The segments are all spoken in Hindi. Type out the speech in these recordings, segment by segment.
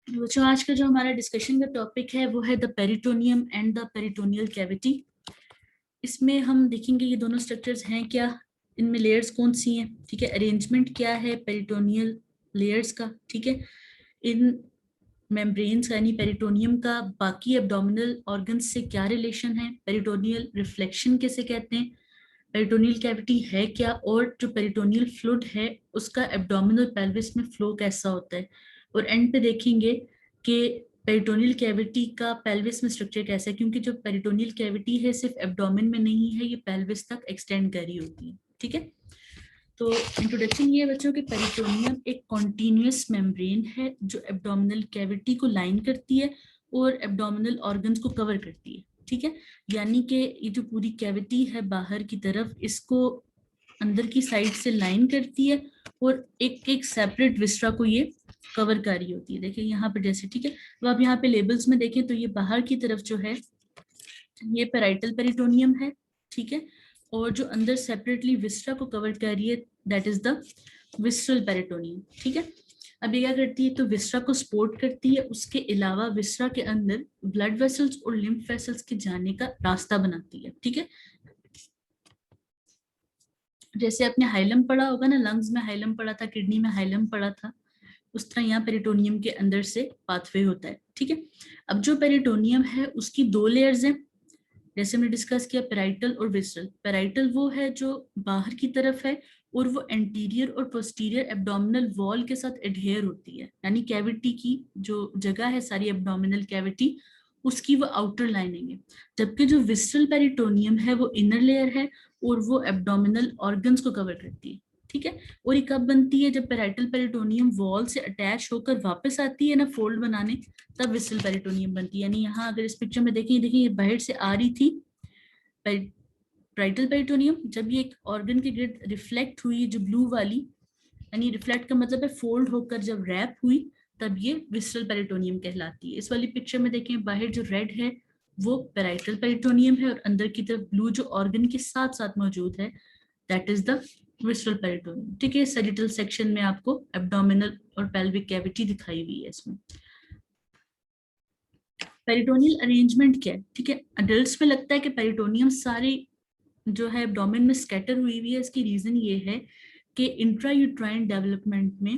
बच्चों आज का जो हमारा डिस्कशन का टॉपिक है वो है the peritoneum and the peritoneal cavity. इसमें हम देखेंगे ये दोनों स्ट्रक्चर्स हैं क्या, इनमें लेयर्स कौन सी हैं, ठीक है, अरेंजमेंट क्या है पेरिटोनियल लेयर्स का, ठीक है, इन मेम्ब्रेन्स का यानी पेरिटोनियम का बाकी एब्डोमिनल ऑर्गन्स से क्या रिलेशन है, पेरिटोनियल रिफ्लेक्शन कैसे कहते हैं, पेरिटोनियल कैविटी है क्या, और जो पेरिटोनियल फ्लूइड है उसका एब्डोमिनल पेल्विस में फ्लो कैसा होता है। और एंड पे देखेंगे कि पेरिटोनियल कैविटी का पेल्विस में स्ट्रक्चर कैसा है, क्योंकि जो पेरिटोनियल कैविटी है सिर्फ एब्डोमेन में नहीं है, ये पेल्विस तक एक्सटेंड कर रही होती है, ठीक है। तो इंट्रोडक्शन ये है बच्चों कि पेरिटोनियम एक कॉन्टिन्यूस मेम्ब्रेन है जो एब्डोमिनल कैविटी को लाइन करती है और एब्डोमिनल ऑर्गन्स को कवर करती है, ठीक है। यानी कि ये जो पूरी कैविटी है बाहर की तरफ, इसको अंदर की साइड से लाइन करती है और एक एक सेपरेट विस्ट्रा को ये कवर कर रही होती है। देखिए यहाँ पे जैसे, ठीक है, तो आप यहाँ पे लेबल्स में देखें तो ये बाहर की तरफ जो है ये पेराइटल पेरिटोनियम है, ठीक है, और जो अंदर सेपरेटली विस्ट्रा को कवर कर रही है दैट इज द विस्ट्रल पेरिटोनियम, ठीक है। अब ये क्या करती है, तो विस्ट्रा को सपोर्ट करती है, उसके अलावा विस्ट्रा के अंदर ब्लड वेसल्स और लिम्फ वेसल्स के जाने का रास्ता बनाती है, ठीक है। जैसे आपने हाइलम पढ़ा होगा ना, लंग्स में हाइलम पढ़ा था, किडनी में हाइलम पढ़ा था, उस तरह यहाँ पेरिटोनियम के अंदर से पाथवे होता है, ठीक है। अब जो पेरिटोनियम है उसकी दो लेयर्स हैं, जैसे हमने डिस्कस किया पेराइटल और विस्ट्रल। पेराइटल वो है जो बाहर की तरफ है और वो एंटीरियर और पोस्टीरियर एब्डोमिनल वॉल के साथ एडहेयर होती है, यानी कैविटी की जो जगह है सारी एब्डोमिनल कैविटी उसकी वो आउटर लाइनिंग है। जबकि जो विस्ट्रल पेरिटोनियम है वो इनर लेयर है और वो एब्डोमिनल ऑर्गन्स को कवर करती है, ठीक है। और ये कब बनती है, जब पेराइटल पेरिटोनियम वॉल से अटैच होकर वापस आती है ना फोल्ड बनाने, तब विस्ट्रल पेरिटोनियम बनती है। यानी यहाँ अगर इस पिक्चर में देखिए, देखिए ये बाहर से आ रही थी पेराइटल पेरिटोनियम, जब ये एक ऑर्गन की ग्रिड रिफ्लेक्ट हुई जो ब्लू वाली, यानी रिफ्लेक्ट का मतलब है फोल्ड होकर जब रैप हुई, तब ये विस्ट्रल पेरिटोनियम कहलाती है। इस वाली पिक्चर में देखें बाहर जो रेड है वो पेराइटल पेरिटोनियम है और अंदर की तरफ ब्लू जो ऑर्गन के साथ साथ मौजूद है दैट इज द विस्ट्रल पेरिटोनियम, ठीक है। सैजिटल सेक्शन में आपको एब्डोमिनल और पेल्विक कैविटी दिखाई हुई है इसमें। पेरिटोनियल अरेंजमेंट क्या है, ठीक है। अडल्ट्स में लगता है कि पेरिटोनियम सारी जो है एब्डोमेन में स्कैटर हुई हुई है। इसकी रीजन ये है कि इंट्रायूट्राइन डेवलपमेंट में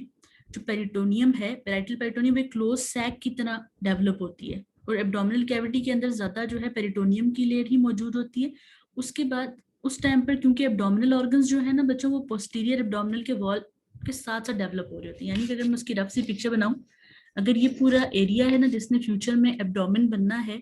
जो पेरिटोनियम है, पेराइटल पेरिटोनियम एक क्लोज सैक की तरह डेवलप होती है और एब्डोमिनल कैविटी के अंदर ज्यादा जो है पेरिटोनियम की लेयर ही मौजूद होती है। उसके बाद उस टाइम पर क्योंकि एब्डोमिनल ऑर्गन्स जो है ना बच्चों, वो पोस्टीरियर एब्डोमिनल के वॉल के साथ साथ डेवलप हो रही होती है। यानी कि अगर मैं उसकी रफ सी पिक्चर बनाऊं, अगर ये पूरा एरिया है ना जिसने फ्यूचर में एब्डोमेन बनना है,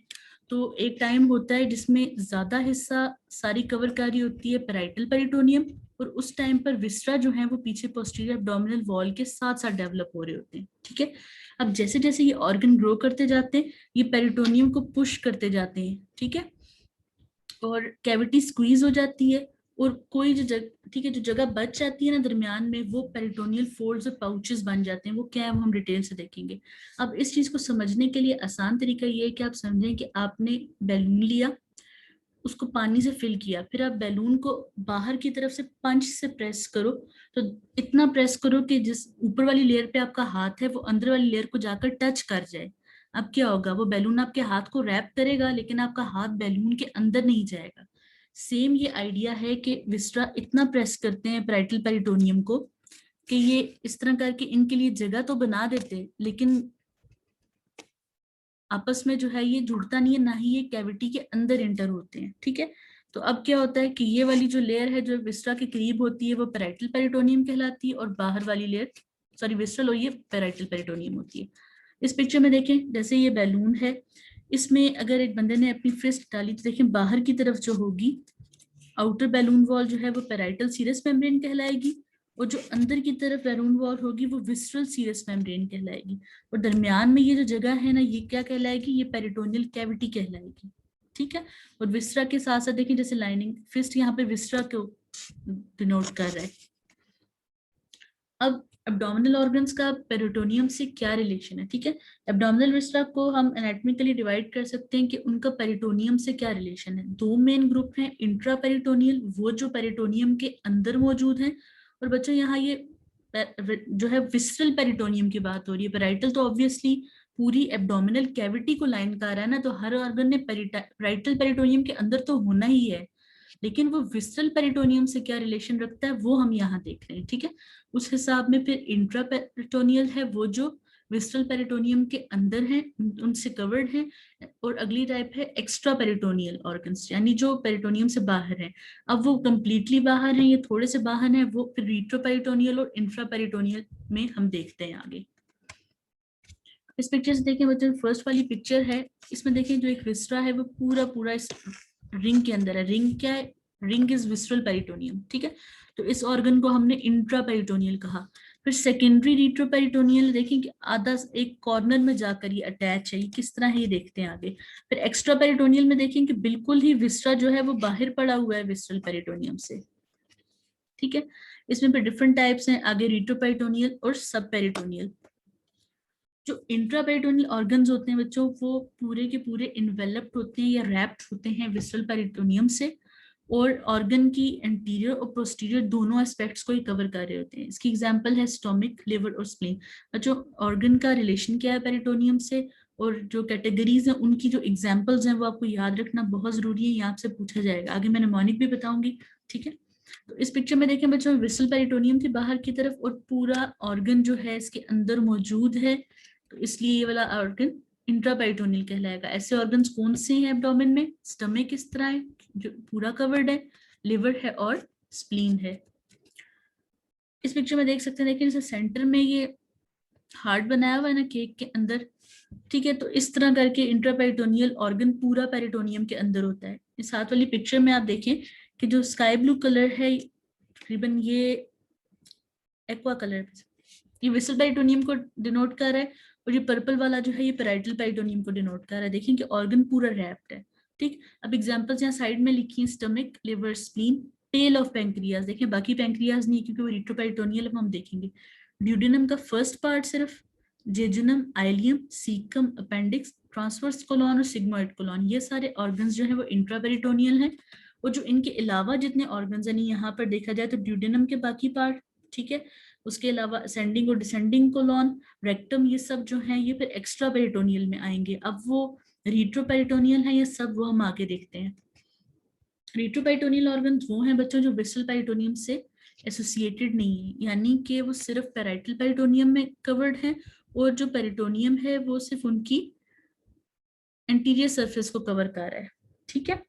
तो एक टाइम होता है जिसमें ज्यादा हिस्सा सारी कवर कर रही होती है पेराइटल पेरिटोनियम, और उस टाइम पर विस्ट्रा जो है वो पीछे पोस्टीरियर एब्डोमिनल वॉल के साथ साथ डेवलप हो रहे होते हैं, ठीक है। अब जैसे जैसे ये ऑर्गन ग्रो करते जाते हैं ये पेरिटोनियम को पुश करते जाते हैं, ठीक है, और कैविटी स्क्वीज हो जाती है और कोई जो जगह, ठीक है, जो जगह बच जाती है ना दरमियान में, वो पेरिटोनियल फोल्ड्स और पाउचेस बन जाते हैं। वो क्या है वो हम डिटेल से देखेंगे। अब इस चीज को समझने के लिए आसान तरीका ये है कि आप समझें कि आपने बैलून लिया, उसको पानी से फिल किया, फिर आप बैलून को बाहर की तरफ से पंच से प्रेस करो, तो इतना प्रेस करो कि जिस ऊपर वाली लेयर पे आपका हाथ है वो अंदर वाली लेयर को जाकर टच कर जाए। अब क्या होगा, वो बैलून आपके हाथ को रैप करेगा लेकिन आपका हाथ बैलून के अंदर नहीं जाएगा। सेम ये आइडिया है कि विस्ट्रा इतना प्रेस करते हैं पेराइटल पेरिटोनियम को कि ये इस तरह करके इनके लिए जगह तो बना देते लेकिन आपस में जो है ये जुड़ता नहीं है, ना ही ये कैविटी के अंदर इंटर होते हैं, ठीक है। तो अब क्या होता है कि ये वाली जो लेयर है जो विस्ट्रा के करीब होती है वो पेराइटल पेरिटोनियम कहलाती है और बाहर वाली लेयर, सॉरी विस्ट्रल, और ये पेराइटल पेरिटोनियम होती है। इस पिक्चर में देखें जैसे ये बैलून है, इसमें अगर एक बंदे ने अपनी फिस्ट डाली तो देखें बाहर की तरफ जो होगी आउटर बैलून वॉल जो है वो पेराइटल सीरस मेम्ब्रेन कहलाएगी और जो अंदर की तरफ बैलून वॉल होगी वो विस्ट्रल सीरस मेम्ब्रेन कहलाएगी और दरमियान में ये जो जगह है ना ये क्या कहलाएगी, ये पेरिटोनियल कैविटी कहलाएगी, ठीक है। और विस्ट्रा के साथ साथ देखिए जैसे लाइनिंग फिस्ट यहाँ पे विस्ट्रा को डिनोट कर रहा है। अब एब्डोमिनल ऑर्गन्स का पेरिटोनियम से क्या रिलेशन है, ठीक है। एब्डोमिनल विस्ट्रा को हम एनाटॉमिकली डिवाइड कर सकते हैं कि उनका पेरिटोनियम से क्या रिलेशन है। दो मेन ग्रुप हैं, इंट्रा पेरिटोनियल वो जो पेरिटोनियम के अंदर मौजूद हैं, और बच्चों यहाँ ये जो है विसरल पेरिटोनियम की बात हो रही है। पेराइटल तो ऑब्वियसली पूरी एब्डोमिनल कैविटी को लाइन कर रहा है ना, तो हर ऑर्गन ने पेराइटल पेरिटोनियम के अंदर तो होना ही है, लेकिन वो विसरल पेरिटोनियम से क्या रिलेशन रखता है वो हम यहाँ देख रहे हैं, ठीक है। उस हिसाब में फिर इंट्रा पेरिटोनियल है वो जो विसरल पेरिटोनियम के अंदर है, उनसे कवर्ड है। और अगली टाइप है एक्स्ट्रा पेरिटोनियल ऑर्गन्स, यानी जो पेरिटोनियम से बाहर है। अब वो कंप्लीटली बाहर है, ये थोड़े से बाहर है, वो फिर रीट्रोपेरिटोनियल और इंफ्रा पेरिटोनियल में हम देखते हैं आगे। इस पिक्चर से देखें बच्चों, फर्स्ट वाली पिक्चर है, इसमें देखें जो एक विस्ट्रा है वो पूरा पूरा इस रिंग के अंदर है। रिंग क्या है? रिंग इज विस्ट्रल पेरिटोनियम, ठीक है। तो इस ऑर्गन को हमने इंट्रा पेरिटोनियल कहा। फिर सेकेंडरी रीट्रोपेरिटोनियल देखें कि आधा एक कॉर्नर में जाकर ये अटैच है, ये किस तरह है ये देखते हैं आगे। फिर एक्स्ट्रा पेरिटोनियल में देखें कि बिल्कुल ही विस्ट्रा जो है वो बाहर पड़ा हुआ है विस्ट्रल पेरिटोनियम से, ठीक है। इसमें फिर डिफरेंट टाइप्स हैं आगे, रीट्रोपेरिटोनियल और सब पेरिटोनियल। जो इंट्रापेरिटोनियल ऑर्गन्स होते हैं बच्चों, वो पूरे के पूरे इन्वेलप्ड होते हैं या रैप्ड होते हैं विसरल पेरिटोनियम से, और ऑर्गन की एंटीरियर और पोस्टीरियर दोनों एस्पेक्ट्स को ही कवर कर रहे होते हैं। इसकी एग्जांपल है स्टोमिक, लिवर और स्प्लीन। बच्चों ऑर्गन का रिलेशन क्या है पेरिटोनियम से, और जो कैटेगरीज हैं उनकी जो एग्जांपल्स हैं वो आपको याद रखना बहुत जरूरी है, यहाँ से पूछा जाएगा आगे, मैं निमोनिक भी बताऊंगी, ठीक है। तो इस पिक्चर में देखें बच्चों, विसरल पेरिटोनियम थी बाहर की तरफ और पूरा ऑर्गन जो है इसके अंदर मौजूद है, तो इसलिए ये वाला ऑर्गन इंट्रापेरिटोनियल कहलाएगा। ऐसे ऑर्गन्स कौन से हैं एब्डोमेन में? स्टमक इस तरह है जो पूरा कवर्ड है, लिवर है और स्प्लीन है। इस पिक्चर में देख सकते हैं, देखिए इसे सेंटर में ये हार्ट बनाया हुआ है ना केक के अंदर, ठीक है। तो इस तरह करके इंट्रापेरिटोनियल ऑर्गन पूरा पेरिटोनियम के अंदर होता है। इस साथ वाली पिक्चर में आप देखें कि जो स्काई ब्लू कलर है तकरीबन ये एक्वा कलर, ये विसरल पेरिटोनियम को डिनोट कर रहा है, और ये पर्पल वाला जो है ये पेराइटल पेरिटोनियम को डिनोट कर रहा है। देखिए कि ऑर्गन पूरा रैप्ड है, ठीक। अब एग्जांपल्स यहाँ साइड में लिखी हैं, stomach, liver, spleen, tail of pancreas. देखिए बाकी पेंक्रियाज नहीं क्योंकि वो रिट्रोपेरिटोनियल हम देखेंगे। ड्यूडेनम का फर्स्ट पार्ट सिर्फ, jejunum, ileum, caecum, appendix, transverse colon और सिग्मोइड कोलॉन, ये सारे ऑर्गन्स जो है वो इंट्रापेरिटोनियल हैं। और जो इनके अलावा जितने ऑर्गन्स यानी यहाँ पर देखा जाए तो ड्यूडेनम के बाकी पार्ट, ठीक है, उसके अलावा असेंडिंग और डिसेंडिंग कोलॉन, रेक्टम, ये सब जो हैं ये फिर एक्स्ट्रा पेरिटोनियल में आएंगे। अब वो रीट्रोपेरिटोनियल है ये सब, वो हम आगे देखते हैं। रीट्रोपेरिटोनियल ऑर्गन वो हैं बच्चों जो विसरल पेरिटोनियम से एसोसिएटेड नहीं है, यानी कि वो सिर्फ पेराइटल पेरिटोनियम में कवर्ड है, और जो पेरिटोनियम है वो सिर्फ उनकी एंटीरियर सरफेस को कवर कर रहा है, ठीक है।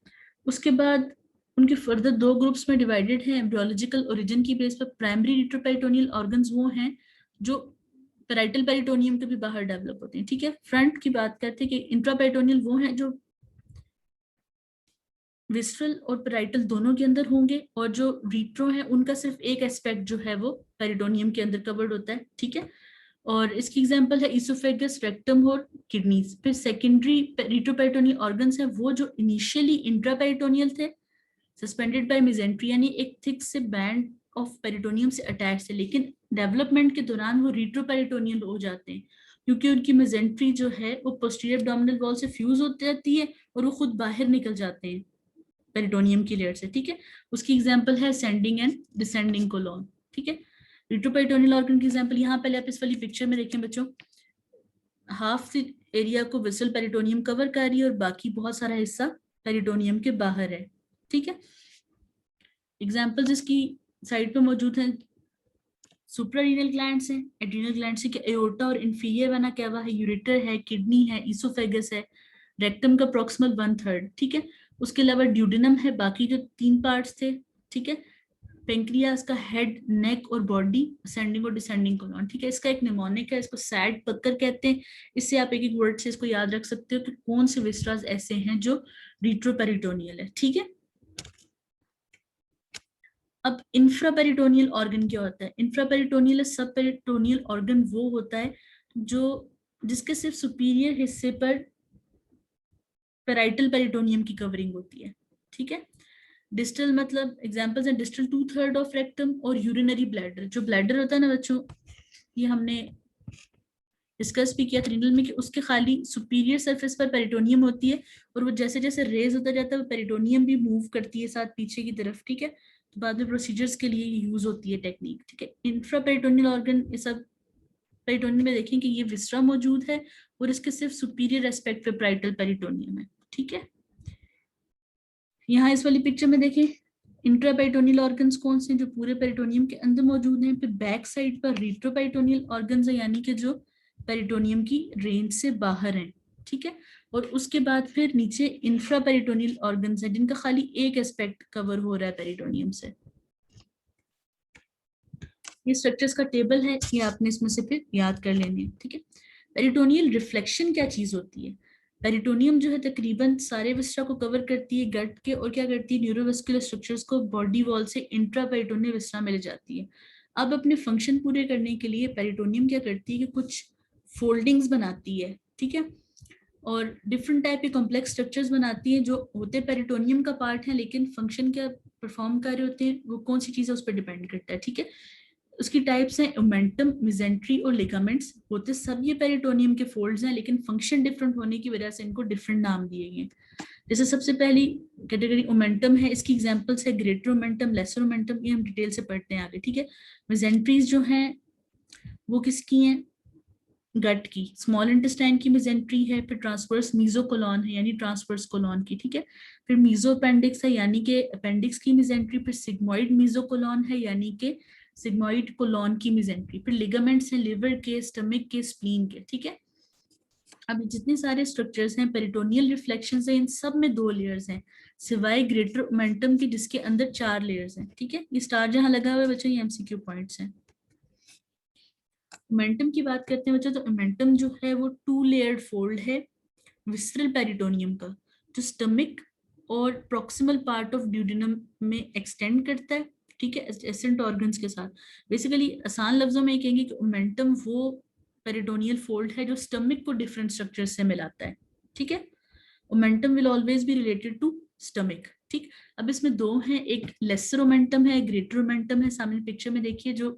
उसके बाद उनके फर्दर दो ग्रुप्स में डिवाइडेड हैं एम्ब्रियोलॉजिकल ओरिजिन की बेस पर। प्राइमरी रीट्रोपेरिटोनियल ऑर्गन्स वो हैं जो पेराइटल पेरिटोनियम के भी बाहर डेवलप होते हैं, ठीक है। फ्रंट की बात करते हैं कि इंट्रापेरिटोनियल वो हैं जो विस्ट्रल और पेराइटल दोनों के अंदर होंगे, और जो रीट्रो है उनका सिर्फ एक एस्पेक्ट जो है वो पेरिटोनियम के अंदर कवर्ड होता है, ठीक है। और इसकी एग्जांपल है इसोफेगस, रेक्टम और किडनीज। फिर सेकेंडरी रीट्रोपेरिटोनियल ऑर्गन्स हैं वो जो इनिशियली इंट्रापेरिटोनियल थे, सस्पेंडेड बाय मेसेंट्री, यानी एक थिक से बैंड ऑफ पेरिटोनियम से अटैच थे, लेकिन डेवलपमेंट के दौरान वो रीट्रोपेरिटोनियल हो जाते हैं क्योंकि उनकी मेसेंट्री जो है वो पोस्टीरियर एब्डोमिनल वॉल से फ्यूज हो जाती है और वो खुद बाहर निकल जाते हैं पेरिटोनियम की लेयर से, ठीक है। उसकी एग्जांपल है असेंडिंग एंड डिसेंडिंग कोलॉन, ठीक है। रीट्रोपेरिटोनियल ऑर्गन की एग्जांपल यहाँ पहले आप इस वाली पिक्चर में देखें बच्चों, हाफ एरिया को विसरल पेरिटोनियम कवर कर रही है और बाकी बहुत सारा हिस्सा पेरिटोनियम के बाहर है, ठीक है। एग्जांपल्स इसकी साइड पे मौजूद हैं, सुप्रारीनल ग्लैंड्स हैं, एड्रीनल ग्लैंड्स हैं कि एओर्टा और इंफीरियर वेना कैवा है, यूरेटर है, किडनी है, इसोफेगस है, रेक्टम का प्रोक्सिमल 1/3, ठीक है। उसके अलावा ड्यूडेनम है, बाकी जो 3 पार्ट्स थे, ठीक है। पेंक्रियास का हेड, नेक और बॉडी, असेंडिंग और डिसेंडिंग कोलॉन, ठीक है। इसका एक निमोनिक है, इसको सैड पक्कर कहते हैं। इससे आप एक एक वर्ड से इसको याद रख सकते हो कि कौन से विस्ट्रास ऐसे हैं जो रीट्रोपेरिटोनियल है, ठीक है। अब इंफ्रापेरिटोनियल ऑर्गन क्या होता है? इंफ्रापेरिटोनियल सब पेरिटोनियल ऑर्गन वो होता है जो जिसके सिर्फ सुपीरियर हिस्से पर पेराइटल पेरिटोनियम की कवरिंग होती है, ठीक है। डिस्टल मतलब एग्जांपल्स हैं डिस्टल 2/3 ऑफ रेक्टम और यूरिनरी ब्लैडर। जो ब्लैडर होता है ना बच्चों, ये हमने डिस्कस भी किया ट्रिनल में कि उसके खाली सुपीरियर सरफेस पर पेरिटोनियम होती है और वो जैसे जैसे रेज होता जाता है वो पेरिटोनियम भी मूव करती है साथ पीछे की तरफ, ठीक है। तो बाद में प्रोसीजर्स के लिए यूज होती है टेक्निक, ठीक है। इंफ्रा पेरिटोनियल ऑर्गन, ये सब पेरिटोनियम में देखें कि ये विस्रा मौजूद है और इसके सिर्फ सुपीरियर एस्पेक्ट पे पेराइटल पेरिटोनियम है, ठीक है। यहाँ इस वाली पिक्चर में देखें इंट्रा पेरिटोनियल ऑर्गन्स कौन से हैं, जो पूरे पेरिटोनियम के अंदर मौजूद हैं। फिर बैक साइड पर रीट्रो पेरिटोनियल ऑर्गन्स है, यानी कि जो पेरिटोनियम की रेंज से बाहर हैं, ठीक है। और उसके बाद फिर नीचे इंफ्रा पेरिटोनियल ऑर्गन्स है, जिनका खाली एक एस्पेक्ट कवर हो रहा है पेरिटोनियम से। ये स्ट्रक्चर्स का टेबल है, ये आपने इसमें से फिर याद कर लेने हैं, ठीक है। पेरिटोनियल रिफ्लेक्शन क्या चीज होती है? पेरिटोनियम जो है तकरीबन सारे विस्ट्रा को कवर करती है गट के, और क्या करती है, न्यूरोवेस्कुलर स्ट्रक्चर्स को बॉडी वॉल से इंट्रा पेरिटोनियल विस्ट्रा में ले जाती है। अब अपने फंक्शन पूरे करने के लिए पेरिटोनियम क्या करती है कि कुछ फोल्डिंग्स बनाती है, ठीक है, और डिफरेंट टाइप के कॉम्प्लेक्स स्ट्रक्चर्स बनाती है जो होते पेरिटोनियम का पार्ट है, लेकिन फंक्शन क्या परफॉर्म कर रहे होते हैं, वो कौन सी चीज है उस पर डिपेंड करता है, ठीक है। उसकी टाइप्स हैं ओमेंटम, मिजेंट्री और लिगामेंट्स। होते सब ये पेरिटोनियम के फोल्ड्स हैं, लेकिन फंक्शन डिफरेंट होने की वजह से इनको डिफरेंट नाम दिए गए। जैसे सबसे पहली कैटेगरी ओमेंटम है, इसकी एग्जांपल्स है ग्रेटर ओमेंटम, लेसर ओमेंटम, ये हम डिटेल से पढ़ते हैं आगे, ठीक है। मिजेंट्रीज जो हैं वो किसकी हैं, गट की, स्मॉल इंटेस्टाइन की मिजेंट्री है। फिर ट्रांसवर्स मीजोकोलॉन है, यानी ट्रांसवर्स कोलॉन की, ठीक है। फिर मीजो अपेंडिक्स है, यानी कि अपेंडिक्स की मिजेंट्री। फिर सिग्मोइड मीजोकोलॉन है, यानी कि सिग्मोइड कोलॉन की मिजेंट्री। फिर लिगामेंट्स हैं लिवर के, स्टमक के, स्प्लीन के, ठीक है। अब जितने सारे स्ट्रक्चर्स हैं, पेरिटोनियल रिफ्लेक्शंस हैं, इन सब में 2 लेयर्स हैं, सिवाय ग्रेटर ओमेंटम के जिसके अंदर 4 लेयर्स हैं, ठीक है। ये स्टार जहां लगा हुआ है बच्चों, ये एमसीक्यू पॉइंट्स हैं। ओमेंटम की बात करते हैं बच्चों, तो ओमेंटम जो है वो 2 लेयर्ड फोल्ड है विस्ट्रल पेरिटोनियम का, जो स्टमक और प्रॉक्सिमल पार्ट ऑफ ड्यूडेनम में एक्सटेंड करता है, ठीक है, एसेंट ऑर्गन्स के साथ। बेसिकली आसान लफ्जों में कहेंगे कि ओमेंटम वो पेरिटोनियल फोल्ड है जो स्टमक को डिफरेंट स्ट्रक्चर से मिलाता है, ठीक है। Omentum will always be related to stomach, ठीक। अब इसमें 2 हैं, एक लेसर ओमेंटम है, ग्रेटर ओमेंटम है। सामने पिक्चर में देखिए जो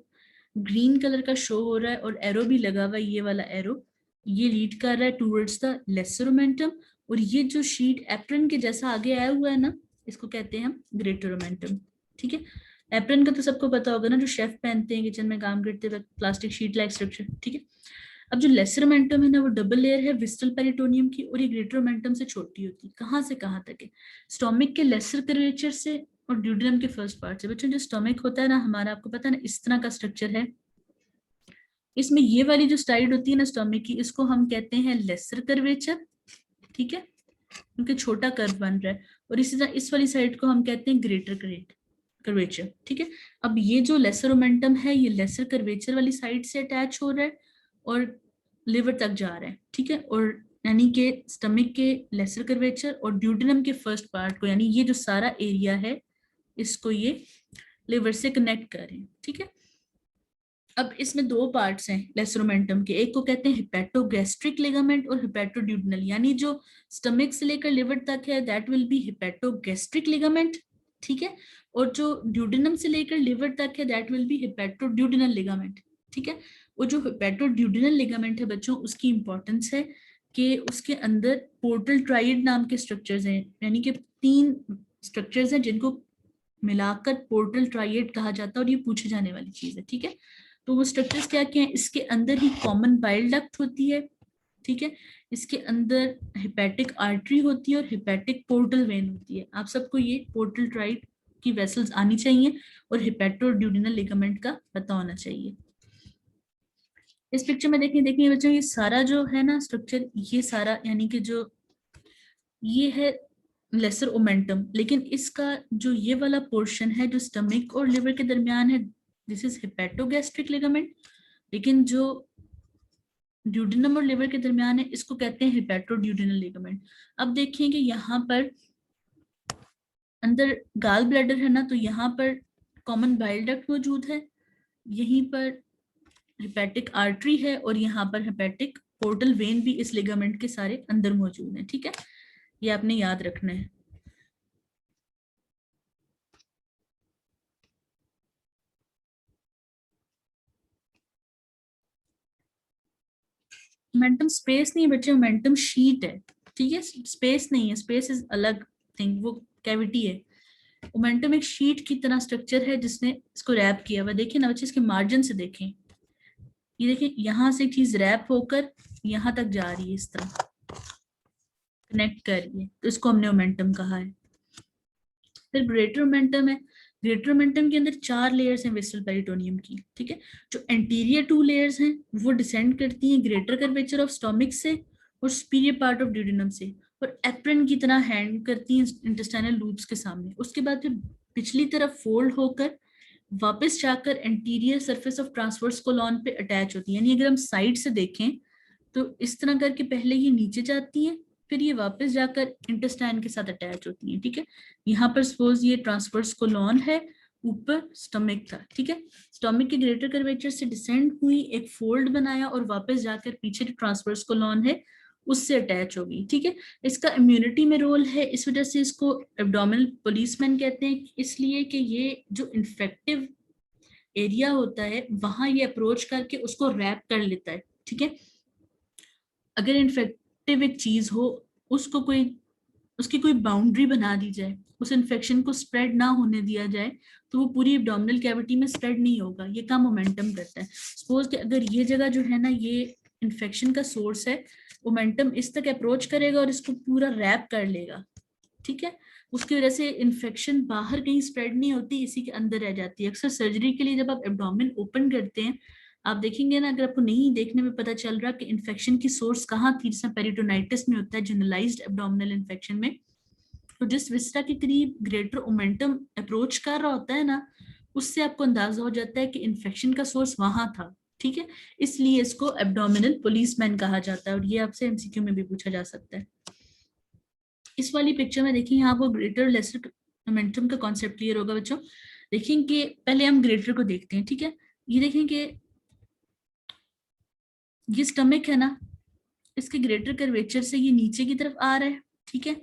ग्रीन कलर का शो हो रहा है और एरो भी लगा हुआ है, ये वाला एरो, ये लीड कर रहा है टूवर्ड्स द लेसर ओमेंटम। और ये जो शीट एप्रन के जैसा आगे आया हुआ है ना, इसको कहते हैं हम ग्रेटर ओमेंटम, ठीक है। एप्रन का तो सबको पता होगा ना, जो शेफ पहनते हैं किचन में काम करते वक्त, प्लास्टिक शीट लाइक स्ट्रक्चर, ठीक है। अब जो लेसर ओमेंटम है ना, वो डबल लेयर है विस्टल पेरिटोनियम की, और ये ग्रेटर ओमेंटम से छोटी होती है। कहाँ से कहाँ तक है? स्टोमिक के लेसर कर्वेचर से और ड्यूडेनम के फर्स्ट पार्ट से। बच्चों जो स्टोमिक होता है ना हमारा, आपको पता है ना, इस तरह का स्ट्रक्चर है। इसमें ये वाली जो साइड होती है ना स्टोमिक की, इसको हम कहते हैं लेसर कर्वेचर, ठीक है, क्योंकि छोटा कर्व बन रहा है। और इसी तरह इस वाली साइड को हम कहते हैं ग्रेटर कर्वेचर, ठीक है। अब ये जो लेसर ओमेंटम है, ये लेसर कर्वेचर वाली साइड से अटैच हो रहा है और लिवर तक जा रहा है, ठीक है। और यानी कि स्टमक के लेसर कर्वेचर और ड्यूडेनम के फर्स्ट पार्ट को, यानी ये जो सारा एरिया है, इसको ये लिवर से कनेक्ट कर रहे हैं, ठीक है। अब इसमें 2 पार्ट्स हैं लेसर ओमेंटम के, एक को कहते हैं हिपैटोगैस्ट्रिक लिगामेंट और हिपैटोड्यूडनल, यानी जो स्टमक से लेकर लिवर तक है दैट विल बी हिपैटोगैस्ट्रिक लिगामेंट, ठीक है। और जो ड्यूडेनम से लेकर लिवर तक है दैट विल बी हिपैटोड्यूडनल लिगामेंट, ठीक है। वो जो हिपैटोड्यूडनल लिगामेंट है बच्चों, उसकी इंपॉर्टेंस है कि उसके अंदर पोर्टल ट्राइड नाम के स्ट्रक्चर्स हैं, यानी कि 3 स्ट्रक्चर्स हैं जिनको मिलाकर पोर्टल ट्राइड कहा जाता है, और ये पूछे जाने वाली चीज है, ठीक है। तो वो स्ट्रक्चर्स क्या क्या है, इसके अंदर ही कॉमन बाइल डक्ट होती है, ठीक है। इसके अंदर हेपेटिक आर्टरी होती है और हेपेटिक पोर्टल वेन होती है। आप सबको ये पोर्टल ट्राइड की वेसल्स आनी चाहिए और हेपेटोड्यूडिनल लिगामेंट का पता होना चाहिए। इस पिक्चर में देखिए बच्चों, ये सारा जो है ना स्ट्रक्चर, ये सारा यानी कि जो ये है लेसर ओमेंटम, लेकिन इसका जो ये वाला पोर्शन है जो स्टमक और लिवर के दरमियान है, दिस इज हेपेटोगैस्ट्रिक लिगामेंट। लेकिन जो ड्यूडेनम और लिवर के दरमियान है, इसको कहते हैं हेपेटोड्यूडेनल लिगामेंट। अब देखिए कि यहाँ पर अंदर गाल ब्लैडर है ना, तो यहाँ पर कॉमन बाइल डक्ट मौजूद है, यहीं पर हेपेटिक आर्टरी है, और यहाँ पर हेपेटिक पोर्टल वेन भी इस लिगामेंट के सारे अंदर मौजूद है, ठीक है। ये आपने याद रखना है। मोमेंटम स्पेस नहीं है बच्चे, मोमेंटम शीट है, ठीक है। स्पेस नहीं है, स्पेस इज अलग थिंग, वो कैविटी है। मोमेंटम एक शीट की तरह स्ट्रक्चर है जिसने इसको रैप किया हुआ। देखिए ना बच्चे, इसके मार्जिन से देखें, ये देखिए यहाँ से चीज रैप होकर यहाँ तक जा रही है, इस तरह कनेक्ट कर रही है, तो इसको हमने मोमेंटम कहा है। फिर ग्रेटर मोमेंटम है। ग्रेटर मोमेंटम के अंदर 4 लेयर्स हैं विस्रल पेरिटोनियम की, ठीक है। जो एंटीरियर 2 लेयर्स हैं वो डिसेंड करती हैं ग्रेटर कर्वेचर ऑफ स्टोमिक से और सुपीरियर पार्ट ऑफ ड्यूडेनम से, और एप्रन की तरह हैंड करती हैं इंटेस्टाइनल लूप्स के सामने। उसके बाद फिर पिछली तरफ फोल्ड होकर वापस जाकर anterior surface of transverse colon पे अटैच होती है। यानी अगर हम साइड से देखें तो इस तरह करके पहले ये नीचे जाती है, फिर ये वापस जाकर इंटेस्टाइन के साथ अटैच होती है, ठीक है। यहाँ पर सपोज ये ट्रांसवर्स कोलॉन है, ऊपर स्टमक था, ठीक है। स्टमक के ग्रेटर कर्वेचर से डिसेंड हुई, एक फोल्ड बनाया और वापस जाकर पीछे ट्रांसवर्स कोलॉन है उससे अटैच होगी, ठीक है। इसका इम्यूनिटी में रोल है, इस वजह से इसको एब्डोमिनल पुलिसमैन कहते हैं, इसलिए कि ये जो इन्फेक्टिव एरिया होता है वहां ये अप्रोच करके उसको रैप कर लेता है, ठीक है। अगर इन्फेक्टिव एक चीज हो, उसको कोई उसकी कोई बाउंड्री बना दी जाए, उस इन्फेक्शन को स्प्रेड ना होने दिया जाए, तो वो पूरी एब्डोमिनल कैविटी में स्प्रेड नहीं होगा। ये काम मोमेंटम करता है। सपोज कि अगर ये जगह जो है ना, ये इन्फेक्शन का सोर्स है, मोमेंटम इस तक अप्रोच करेगा और इसको पूरा रैप कर लेगा, ठीक है। उसकी वजह से इन्फेक्शन बाहर कहीं स्प्रेड नहीं होती, इसी के अंदर रह जाती है। अक्सर सर्जरी के लिए जब आप एब्डोमेन ओपन करते हैं, आप देखेंगे ना, अगर आपको नहीं देखने में पता चल रहा कि इन्फेक्शन की सोर्स कहाँ थी, जिसमें पेरिटोनाइटिस में होता है, जनरलाइज्ड एब्डोमिनल इन्फेक्शन में, तो जिस विस्टा के करीब ग्रेटर ओमेंटम अप्रोच कर रहा होता है ना, उससे आपको अंदाजा हो जाता है कि इन्फेक्शन का सोर्स वहां था, ठीक है। इसलिए इसको एब्डोमिनल पुलिसमैन कहा जाता है, और ये आपसे एमसीक्यू में भी पूछा जा सकता है। इस वाली पिक्चर में देखिए, यहाँ आपको ग्रेटर लेसर मोमेंटम का कॉन्सेप्ट क्लियर होगा बच्चों। देखेंगे पहले हम ग्रेटर को देखते हैं, ठीक है। ये देखेंगे ये स्टमक है ना, इसके ग्रेटर कर्वेचर से ये नीचे की तरफ आ रहा है, ठीक है।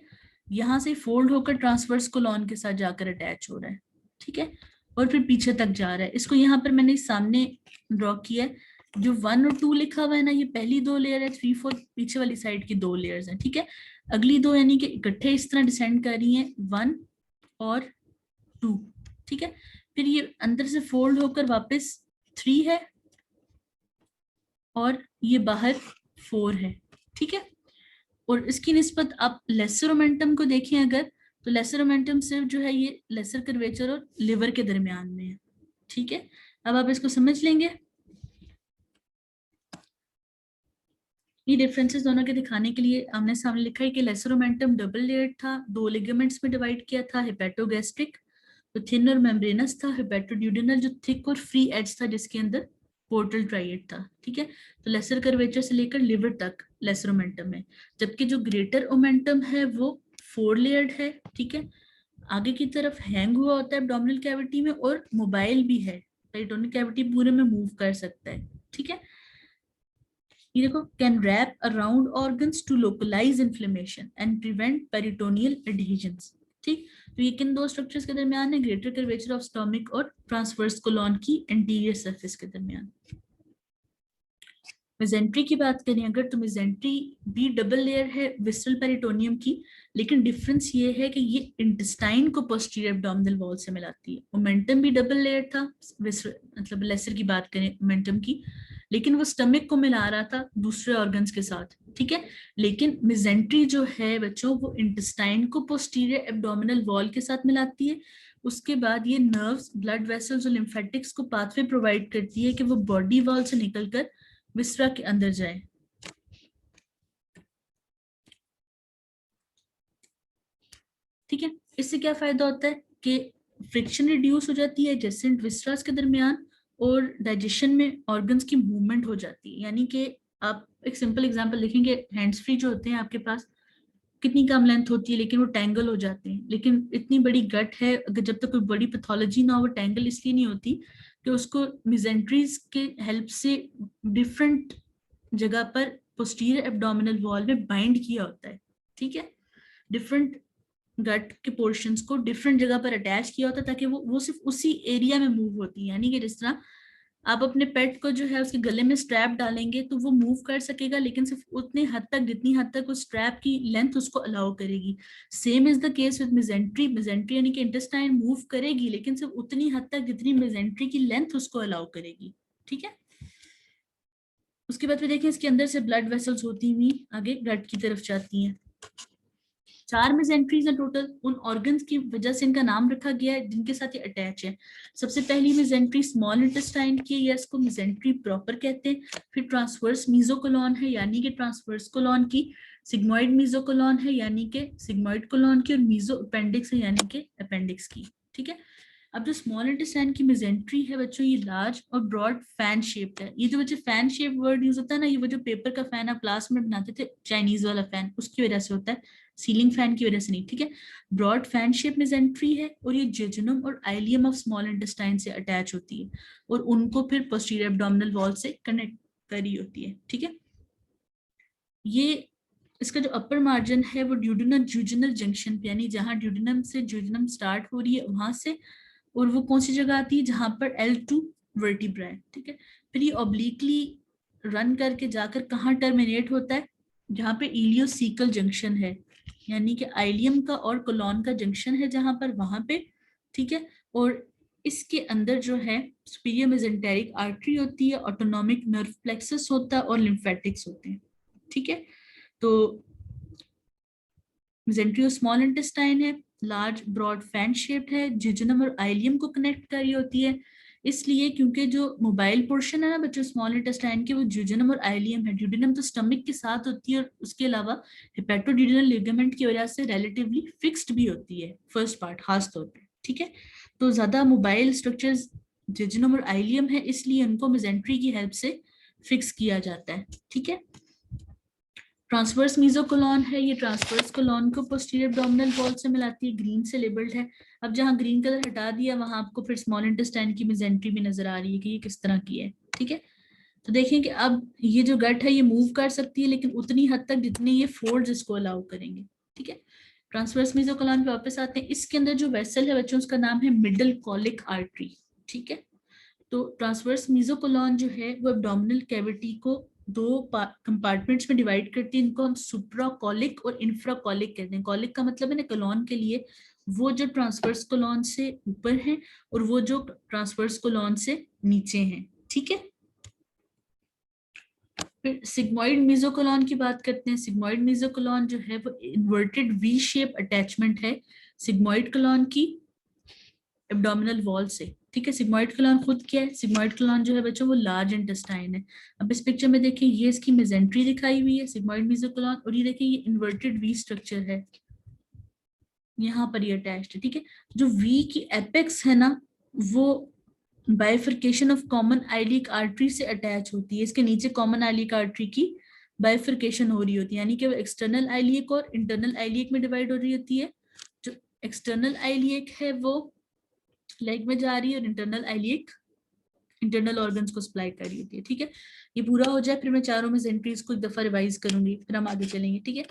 यहाँ से फोल्ड होकर ट्रांसवर्स कोलॉन के साथ जाकर अटैच हो रहा है, ठीक है, और फिर पीछे तक जा रहा है। इसको यहाँ पर मैंने सामने ड्रॉ किया है। जो 1 और 2 लिखा हुआ है ना, ये पहली 2 लेयर है, 3, 4 पीछे वाली साइड की 2 लेयर्स हैं, ठीक है। अगली 2 यानी कि इकट्ठे इस तरह डिसेंड कर रही हैं, 1 और 2, ठीक है। फिर ये अंदर से फोल्ड होकर वापस 3 है और ये बाहर 4 है, ठीक है। और इसकी निस्बत आप लेसर मोमेंटम को देखें अगर, तो लेसर मोमेंटम सिर्फ जो है ये लेसर कर्वेचर और लिवर के दरमियान में है, ठीक है। अब आप इसको समझ लेंगे। ये डिफरेंसेस दोनों के दिखाने के लिए हमने सामने लिखा है कि लेसर मोमेंटम डबल लेयर्ड था, 2 लिगामेंट्स में डिवाइड किया था, हेपेटोगैस्ट्रिक तो थिन और मेम्ब्रेनस था, हेपेटोड्यूडेनल जो थिक और फ्री एज था जिसके अंदर पोर्टल ट्राइएड था, ठीक है। तो लेसर कर्वेचर से लेकर लिवर तक लेसर मोमेंटम है, जबकि जो ग्रेटर मोमेंटम है वो 4 लेयर्ड है, ठीक है। आगे की तरफ हैंग हुआ होता है एब्डोमिनल कैविटी में, और मोबाइल भी है, पेरिटोनियल कैविटी पूरे में मूव कर सकता है, ठीक है। ये देखो, can wrap around organs to localise inflammation and prevent peritoneal adhesions, ठीक। तो ये किन 2 स्ट्रक्चर्स के दरमियान है, ग्रेटर कर्वेचर ऑफ स्टोमिक और ट्रांसवर्स कोलॉन की एंटीरियर सरफेस के दरमियान। मेजेंट्री की बात करें अगर, तो मेजेंट्री भी डबल लेयर है विसरल पेरिटोनियम की, लेकिन डिफरेंस ये है कि ये इंटेस्टाइन को पोस्टीरियर एब्डोमिनल वॉल से मिलाती है। मोमेंटम भी डबल लेयर था, मतलब लेसर की बात करें मोमेंटम की, लेकिन वो स्टमक को मिला रहा था दूसरे ऑर्गन्स के साथ, ठीक है। लेकिन मेजेंट्री जो है बच्चों, वो इंटेस्टाइन को पोस्टीरियर एब्डोमिनल वॉल के साथ मिलाती है। उसके बाद ये नर्व्स, ब्लड वेसल्स और लिम्फेटिक्स को पाथवे प्रोवाइड करती है कि वो बॉडी वॉल से निकलकर विसरा के अंदर जाए, ठीक है। इससे क्या फायदा होता है कि फ्रिक्शन रिड्यूस हो जाती है एडजेसेंट विसरास के दरमियान, और डाइजेशन में ऑर्गन्स की मूवमेंट हो जाती है। यानी कि आप एक सिंपल एग्जांपल देखेंगे, हैंड्स फ्री जो होते हैं आपके पास, कितनी कम लेंथ होती है लेकिन वो टैंगल हो जाते हैं। लेकिन इतनी बड़ी गट है, अगर जब तक कोई बड़ी पैथोलॉजी ना हो, वो टैंगल इसलिए नहीं होती कि उसको मिजेंट्रीज के हेल्प से डिफरेंट जगह पर पोस्टीरियर एब्डोमिनल वॉल में बाइंड किया होता है, ठीक है। डिफरेंट गट के पोर्शंस को डिफरेंट जगह पर अटैच किया होता है ताकि वो सिर्फ उसी एरिया में मूव होती है। यानी कि जिस तरह आप अपने पेट को जो है उसके गले में स्ट्रैप डालेंगे तो वो मूव कर सकेगा, लेकिन सिर्फ उतनी हद तक जितनी हद तक उस स्ट्रैप की लेंथ उसको अलाउ करेगी। Same is the case with mesentery. Mesentery यानी कि इंटेस्टाइन मूव करेगी लेकिन सिर्फ उतनी हद तक जितनी मेजेंट्री की लेंथ उसको अलाउ करेगी। ठीक है, उसके बाद फिर देखें इसके अंदर से ब्लड वेसल्स होती हुई आगे ब्लड की तरफ जाती हैं। 4 मेजेंट्रीज हैं टोटल। उन ऑर्गन्स की वजह से इनका नाम रखा गया है जिनके साथ ये अटैच है। सबसे पहली मेजेंट्री स्मॉल इंटेस्टाइन की है, या इसको मेजेंट्री प्रॉपर कहते हैं। फिर ट्रांसवर्स मीजोकोलॉन है यानी कि ट्रांसवर्स कोलॉन की। सिग्मोइड मीजोकोलॉन है यानी कि सिग्मोइड कोलॉन की। और मीजो अपेंडिक्स है यानी कि अपेंडिक्स की। ठीक है, अब जो स्मॉल इंटेस्टाइन की मेजेंट्री है बच्चों, ये लार्ज और ब्रॉड फैन शेप्ड है। ये जो बच्चे फैन शेप वर्ड यूज होता है ना, ये वो जो पेपर का फैन आप क्लास में बनाते थे, चाइनीज वाला फैन, उसकी वजह से होता है, सीलिंग फैन की वजह से नहीं। ठीक है, ब्रॉड फैन शेप मेजेंट्री है और ये जेजुनम और आइलियम ऑफ स्मॉल इंटेस्टाइन से अटैच होती है और उनको फिर पोस्टीरियर एब्डोमिनल वॉल से कनेक्ट करी होती है। ठीक है, ये इसका जो अपर मार्जिन है वो ड्यूडेनम जूजिनल जंक्शन पे, यानी जहां ड्यूडेनम से जूजिनम स्टार्ट हो रही है वहां से, और वो कौन सी जगह आती है जहां पर L2 वर्टिब्रा है। ठीक है, फिर ये ऑब्लिकली रन करके जाकर कहाँ टर्मिनेट होता है, जहां पे इलियोसीकल जंक्शन है, यानी कि आइलियम का और कोलॉन का जंक्शन है जहां पर, वहां पे। ठीक है, और इसके अंदर जो है सुपीरियर मेसेंटेरिक आर्टरी होती है, ऑटोनॉमिक नर्व प्लेक्सस होता है और लिम्फेटिक्स होते हैं। ठीक है, तो मेसेंट्री स्मॉल इंटेस्टाइन है, लार्ज ब्रॉड फैन शेप्ड है, जिजुनम और आइलियम को कनेक्ट करी होती है। इसलिए क्योंकि जो मोबाइल पोर्शन है ना बच्चों स्मॉल इंटेस्टाइन के, वो ज्यूजेनम और आइलियम है। ड्यूडेनम तो स्टमक के साथ होती है और उसके अलावा हेपेटोड्यूडेनल लिगामेंट की वजह से रिलेटिवली फिक्स्ड भी होती है फर्स्ट पार्ट खास तौर पे। ठीक है, तो ज्यादा मोबाइल स्ट्रक्चर्स ज्यूजेनम और आइलियम है, इसलिए उनको मेसेंट्री की हेल्प से फिक्स किया जाता है। ठीक है, ट्रांसवर्स मीजोकोलॉन है, ये ट्रांसवर्स कोलॉन को पोस्टीरियर एब्डोमिनल वॉल से मिलाती है, ग्रीन से लेबल्ड है। अब जहां ग्रीन कलर हटा दिया वहां आपको फिर स्मॉल इंटेस्टाइन की मेसेंट्री भी नजर आ रही है कि ये किस तरह की है। ठीक है, तो देखें कि अब ये जो गट है ये मूव कर सकती है लेकिन उतनी हद तक जितनी ये फोल्ड्स इसको अलाउ करेंगे। ठीक है, ट्रांसवर्स मीजोकोलॉन पे वापस आते हैं। इसके अंदर जो वेसल है बच्चों उसका नाम है मिडल कॉलिक आर्टरी। ठीक है, तो ट्रांसवर्स मीजोकोलॉन जो है वो एब्डोमिनल कैविटी को दो कंपार्टमेंट्स में डिवाइड करती है। इनको हम सुप्राकॉलिक और इंफ्राकॉलिक कहते हैं। कॉलिक का मतलब है ना कोलॉन के लिए वो जो ट्रांसवर्स कोलॉन से ऊपर है और वो जो ट्रांसवर्स कोलॉन से नीचे हैं। ठीक है, फिर सिग्मोइड मीजोकोलॉन की बात करते हैं। सिग्मोइड मीजोकोलॉन जो है वो इन्वर्टेड वी शेप अटैचमेंट है सिग्मोइड कोलॉन की एब्डोमिनल वॉल से। ठीक है, सिग्मोइड कोलॉन खुद क्या है, सिग्मोइड कोलॉन जो है बच्चों वो लार्ज इंटेस्टाइन है। अब इस पिक्चर में देखिए ये इसकी मेसेंट्री दिखाई हुई है सिग्मोइड मेसोकोलॉन, और ये देखिए ये इन्वर्टेड वी स्ट्रक्चर है, यहाँ पर ये अटैच्ड है। ठीक है, जो वी की एपेक्स है ना वो bifurcation of common iliac artery से अटैच होती है। इसके नीचे कॉमन आइलिक आर्टरी की बाइफर्केशन हो रही होती है, यानी कि वो एक्सटर्नल आइलिक और इंटरनल आइलिक में डिवाइड हो रही होती है। जो एक्सटर्नल आइलिक है वो लेग में जा रही है और इंटरनल आइलिक इंटरनल ऑर्गन्स को सप्लाई कर रही होती है। ठीक है, ये पूरा हो जाए फिर मैं चारों मेसेंट्रीज को एक दफा रिवाइज करूंगी, फिर हम आगे चलेंगे। ठीक है,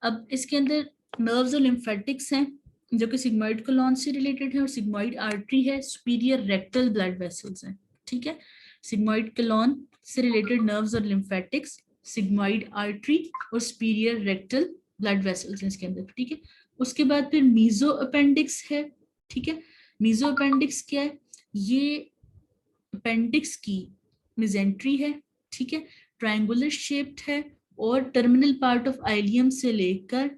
अब इसके अंदर नर्व्स और लिम्फेटिक्स हैं जो कि सिग्मोइड कोलॉन से रिलेटेड है, और सिग्मोइड आर्टरी है, सुपीरियर रेक्टल ब्लड वेसल्स हैं। ठीक है, सिग्मोइड कोलॉन से रिलेटेड नर्व्स और लिम्फेटिक्स, सिग्मोइड आर्टरी और सुपीरियर रेक्टल ब्लड वेसल्स हैं इसके अंदर। ठीक है, उसके बाद फिर मीजो अपेंडिक्स है। ठीक है, मीजो अपेंडिक्स क्या है, ये अपेंडिक्स की मेसेंट्री है। ठीक है, ट्रायंगुलर शेप्ड है और टर्मिनल पार्ट ऑफ आइलियम से लेकर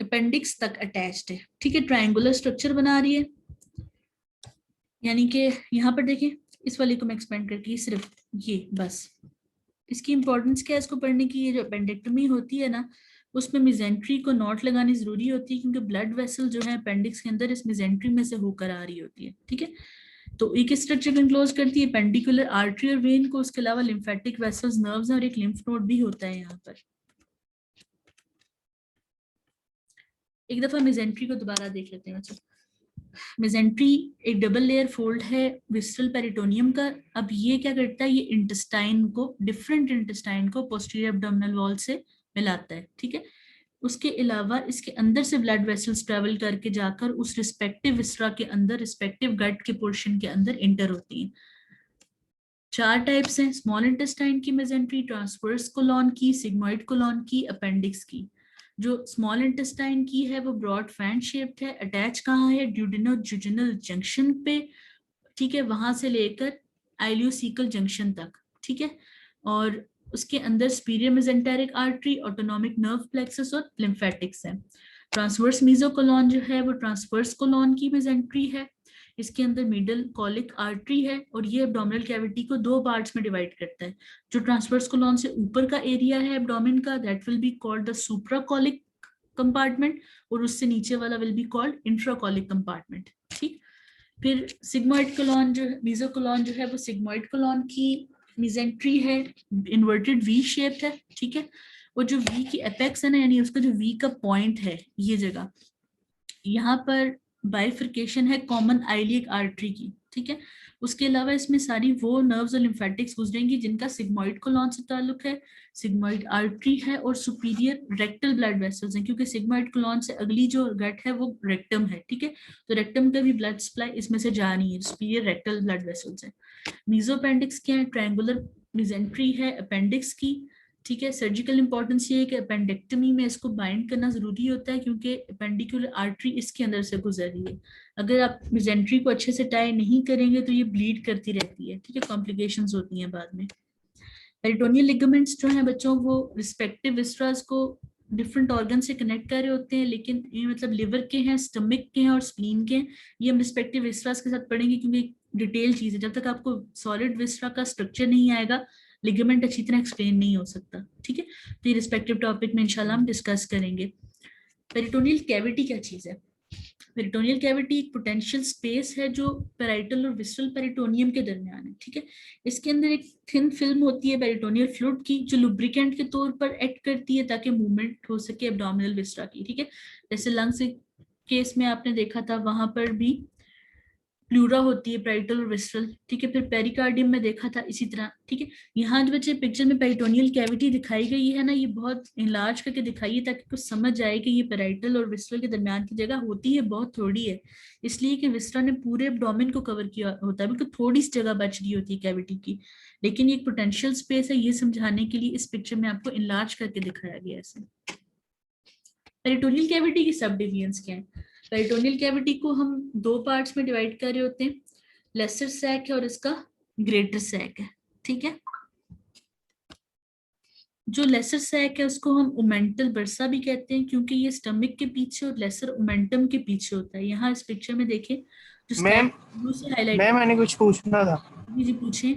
अपेंडिक्स तक अटैच्ड है। ठीक है, ट्रायंगुलर स्ट्रक्चर बना रही है, यानी कि यहाँ पर देखें इस वाले को मैं एक्सपेंड करके सिर्फ ये बस, इसकी इंपॉर्टेंस क्या है इसको पढ़ने की। ये जो अपेंडेक्टमी होती है ना उसमें मेसेंट्री को नॉट लगानी जरूरी होती है, क्योंकि ब्लड वेसल जो है अपेंडिक्स के अंदर इस मेसेंट्री में से होकर आ रही होती है। ठीक है, तो एक स्ट्रक्चर को इनक्लोज करती है पेंडिकुलर आर्टरी और वेन को, उसके अलावा लिम्फेटिक वेसल्स, नर्व्स और एक लिम्फ नोड भी होता है यहाँ पर। एक दफा मेसेंट्री को दोबारा देख लेते हैं बच्चों। मेसेंट्री एक डबल लेयर फोल्ड है विस्ट्रल पेरिटोनियम का। अब ये क्या करता है, ये इंटेस्टाइन को, डिफरेंट इंटेस्टाइन को पोस्टीरियर एब्डोमिनल वॉल से मिलाता है। ठीक है, उसके अलावा इसके अंदर से ब्लड वेसल्स ट्रेवल करके जाकर उस रिस्पेक्टिव विसरा के अंदर, रिस्पेक्टिव गट के पोर्शन के अंदर इंटर होती हैं। 4 टाइप्स हैं, स्मॉल इंटेस्टाइन की मेसेंट्री, ट्रांसवर्स कोलॉन की, सिग्मॉइड कोलॉन की, अपेंडिक्स की। जो स्मॉल इंटेस्टाइन की है वो ब्रॉड फैन शेप्ड है, अटैच कहाँ है, ड्यूडेनो जुजिनल जंक्शन पे, ठीक है, वहां से लेकर आइलियोसीकल जंक्शन तक, ठीक है। और उसके अंदर superior mesenteric artery, autonomic nerve plexus और लिम्फेटिक्स है। ट्रांसवर्स मीजोकोलॉन जो है वो ट्रांसवर्स कोलॉन की मेसेंट्री है, इसके अंदर मिडल कॉलिक आर्टरी है और ये एब्डोमिनल कैविटी को 2 पार्ट्स में डिवाइड करता है। जो ट्रांसवर्स कोलॉन से ऊपर का एरिया है एब्डोमेन का, that will be called the supracolic compartment, और उससे नीचे वाला will be called intracolic compartment, ठीक। फिर सिग्मॉइड कोलॉन जो मीजोकोलॉन जो है वो सिग्मॉइड कोलॉन की मेसेंट्री है, इन्वर्टेड वी शेप है, ठीक है। और जो वी की एपेक्स है ना, यानी उसका जो वी का पॉइंट है, ये जगह, यहाँ पर बाइफर्केशन है कॉमन आइलिक आर्टरी की, ठीक है। उसके अलावा इसमें सारी वो नर्व्स और लिम्फेटिक्स गुजरेंगी जिनका सिग्मॉइड कोलॉन से ताल्लुक है, सिग्मॉइड आर्टरी है और सुपीरियर रेक्टल ब्लड वेसल्स हैं, क्योंकि सिग्मॉइड कोलॉन से अगली जो गट है वो रेक्टम है, ठीक है। तो रेक्टम का भी ब्लड सप्लाई इसमें से जा रही है, सुपीरियर रेक्टल ब्लड वेसल्स है। मीजोपेंडिक्स क्या है, ट्रायंगुलर मेसेंट्री है अपेंडिक्स की, ठीक है। सर्जिकल इंपॉर्टेंस ये है कि अपेंडेक्टमी में इसको बाइंड करना जरूरी होता है क्योंकि अपेंडिकुलर आर्टरी इसके अंदर से गुजर रही है। अगर आप मेसेंट्री को अच्छे से टाई नहीं करेंगे तो ये ब्लीड करती रहती है, ठीक है, कॉम्प्लिकेशंस होती हैं बाद में। पेरिटोनियल लिगामेंट्स जो हैं बच्चों, वो रिस्पेक्टिव विस्ट्रास को डिफरेंट ऑर्गन से कनेक्ट कर रहे होते हैं, लेकिन ये मतलब लिवर के हैं, स्टमक के हैं और स्प्लीन के हैं। ये हम रिस्पेक्टिव विस्ट्रास के साथ पढ़ेंगे क्योंकि डिटेल चीज है, जब तक आपको सॉलिड विस्ट्रा का स्ट्रक्चर नहीं आएगा लिगामेंट अच्छी तरह एक्सप्लेन नहीं हो सकता, ठीक है। तो ये रिस्पेक्टिव टॉपिक में इंशाल्लाह हम डिस्कस करेंगे। पेरिटोनियल कैविटी क्या चीज है? पेरिटोनियल कैविटी एक पोटेंशियल स्पेस है जो पेराइटल और विसरल पेरिटोनियम के दरमियान है, ठीक है। इसके अंदर एक थिन फिल्म होती है पेरिटोनियल फ्लूइड की, जो लुब्रिकेंट के तौर पर एक्ट करती है ताकि मूवमेंट हो सके एब्डोमिनल विस्ट्रा की, ठीक है। जैसे लंग्स केस में आपने देखा था, वहां पर भी प्लूरा होती है पेरिटल और विस्ट्रल, ठीक है। फिर पेरिकार्डियम में देखा था इसी तरह, ठीक है। यहाँ जो बच्चे पिक्चर में पेरिटोनियल कैविटी दिखाई गई है ना, ये बहुत इनलार्ज करके दिखाई है ताकि कुछ समझ आए कि ये पेराइटल और विस्ट्रल के दरमियान की जगह होती है बहुत थोड़ी है, इसलिए कि विस्ट्रा ने पूरे एब्डोमेन को कवर किया होता है, बिल्कुल थोड़ी सी जगह बच रही होती है कैविटी की, लेकिन ये एक पोटेंशियल स्पेस है, ये समझाने के लिए इस पिक्चर में आपको इनलार्ज करके दिखाया गया है। पेरिटोनियल कैविटी की सब डिवीजन्स क्या है? पेरिटोनियल कैविटी को हम 2 पार्ट्स में डिवाइड कर रहे होते हैं, लेसर सैक है और इसका ग्रेटर सैक है, ठीक है। जो लेसर सैक है उसको हम ओमेंटल बर्सा भी कहते हैं क्योंकि ये स्टमक के पीछे और लेसर ओमेंटम के पीछे होता है। यहाँ इस पिक्चर में देखें जो स्काई मैम ब्लू से हाईलाइट, मैम मैंने कुछ पूछना था। जी पूछें।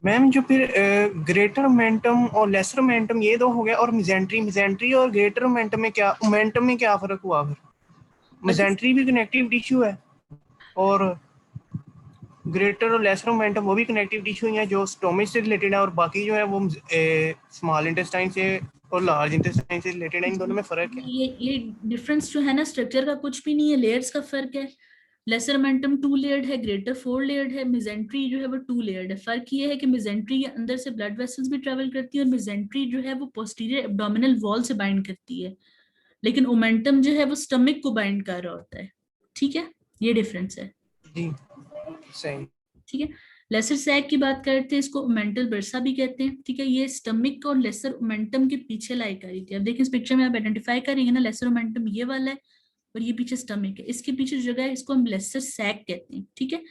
मैम जो फिर ग्रेटर मोमेंटम और लेसर मोमेंटम ये 2 हो गया, और मिजेंट्री मिजेंट्री और ग्रेटर मोमेंटम में क्या फर्क हुआ? फिर बच्चों मिजेंट्री भी कनेक्टिव टिश्यू है और ग्रेटर और लेसर मोमेंटम वो भी कनेक्टिव टिश्यू है जो स्टोमच से रिलेटेड है, और बाकी जो है वो स्मॉल इंटेस्टाइन से और लार्ज इंटेस्टाइन से रिलेटेड है। इन दोनों में फर्क है? ये डिफरेंस जो है ना स्ट्रक्चर का कुछ भी नहीं है, लेयर्स का फर्क है। लेसर मोमेंटम 2 लेयर्ड है, ग्रेटर 4 लेयर्ड है, मेसेंट्री जो है वो 2 लेयर्ड है। फर्क ये है कि मेसेंट्री के अंदर से ब्लड वेसल्स भी ट्रेवल करती है और मेसेंट्री जो है वो पोस्टीरियर एब्डोमिनल वॉल से बाइंड करती है, लेकिन ओमेंटम जो है वो स्टमक को बाइंड कर रहा होता है, ठीक है। ये डिफरेंस है, जी सही। ठीक है। लेसर सैक की बात करते हैं, इसको ओमेंटल बर्सा भी कहते हैं, ठीक है। ये स्टमक और लेसर ओमेंटम के पीछे लाई करी थी। अब देखिए इस पिक्चर में आप आइडेंटिफाई करेंगे ना, लेसर ओमेंटम ये वाला है और ये पीछे स्टमक है, इसके पीछे जो जगह है इसको हम लेसर सैक कहते हैं, ठीक है।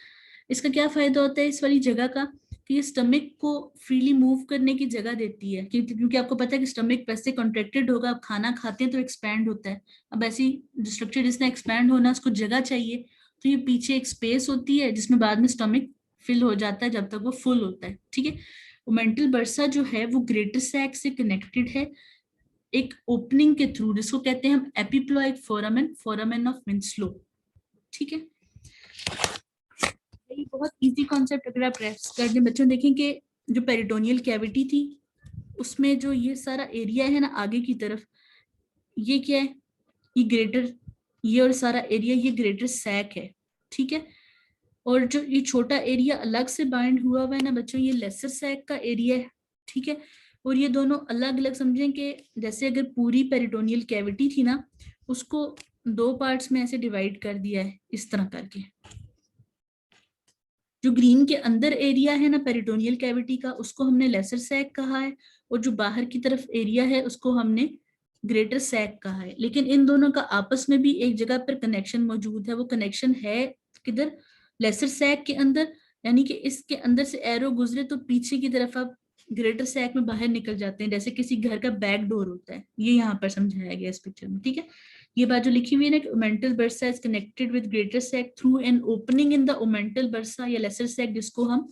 इसका क्या फायदा होता है इस वाली जगह का, कि ये स्टमक को फ्रीली मूव करने की जगह देती है, क्योंकि आपको पता है कि स्टमक वैसे कॉन्ट्रैक्टेड होगा, आप खाना खाते हैं तो एक्सपैंड होता है। अब ऐसी स्ट्रक्चर जिसने एक्सपैंड होना उसको जगह चाहिए, तो ये पीछे एक स्पेस होती है जिसमें बाद में स्टमक फिल हो जाता है जब तक वो फुल होता है, ठीक है। ओमेंटल बर्सा जो है वो ग्रेटर सैक से कनेक्टेड है एक ओपनिंग के थ्रू, जिसको कहते हैं हम एपिप्लॉइड फोरामेन, फोरामेन ऑफ विंस्लो, ठीक है। ये बहुत इजी कॉन्सेप्ट अगर आप रेस्ट कर दें बच्चों, देखें कि जो पेरिटोनियल कैविटी थी उसमें जो ये सारा एरिया है ना आगे की तरफ, ये क्या है, ये ग्रेटर, ये और सारा एरिया ये ग्रेटर सैक है, ठीक है। और जो ये छोटा एरिया अलग से बाइंड हुआ हुआ है ना बच्चों, ये लेसर सैक का एरिया है, ठीक है। और ये दोनों अलग अलग समझें कि जैसे अगर पूरी पेरिटोनियल कैविटी थी ना, उसको दो पार्ट्स में ऐसे डिवाइड कर दिया है इस तरह करके। जो ग्रीन के अंदर एरिया है ना पेरिटोनियल कैविटी का, उसको हमने लेसर सैक कहा है, और जो बाहर की तरफ एरिया है उसको हमने ग्रेटर सैक कहा है। लेकिन इन दोनों का आपस में भी एक जगह पर कनेक्शन मौजूद है। वो कनेक्शन है किधर? लेसर सैक के अंदर, यानी कि इसके अंदर से एरो गुजरे तो पीछे की तरफ आप ग्रेटर सैक में बाहर निकल जाते हैं, जैसे किसी घर का बैक डोर होता है। ये यहाँ पर समझाया गया इस पिक्चर में, ठीक है। ये बात जो लिखी हुई है ना कि omental bursa is connected with greater sac through an opening in the omental bursa या लेसर सैक, जिसको हम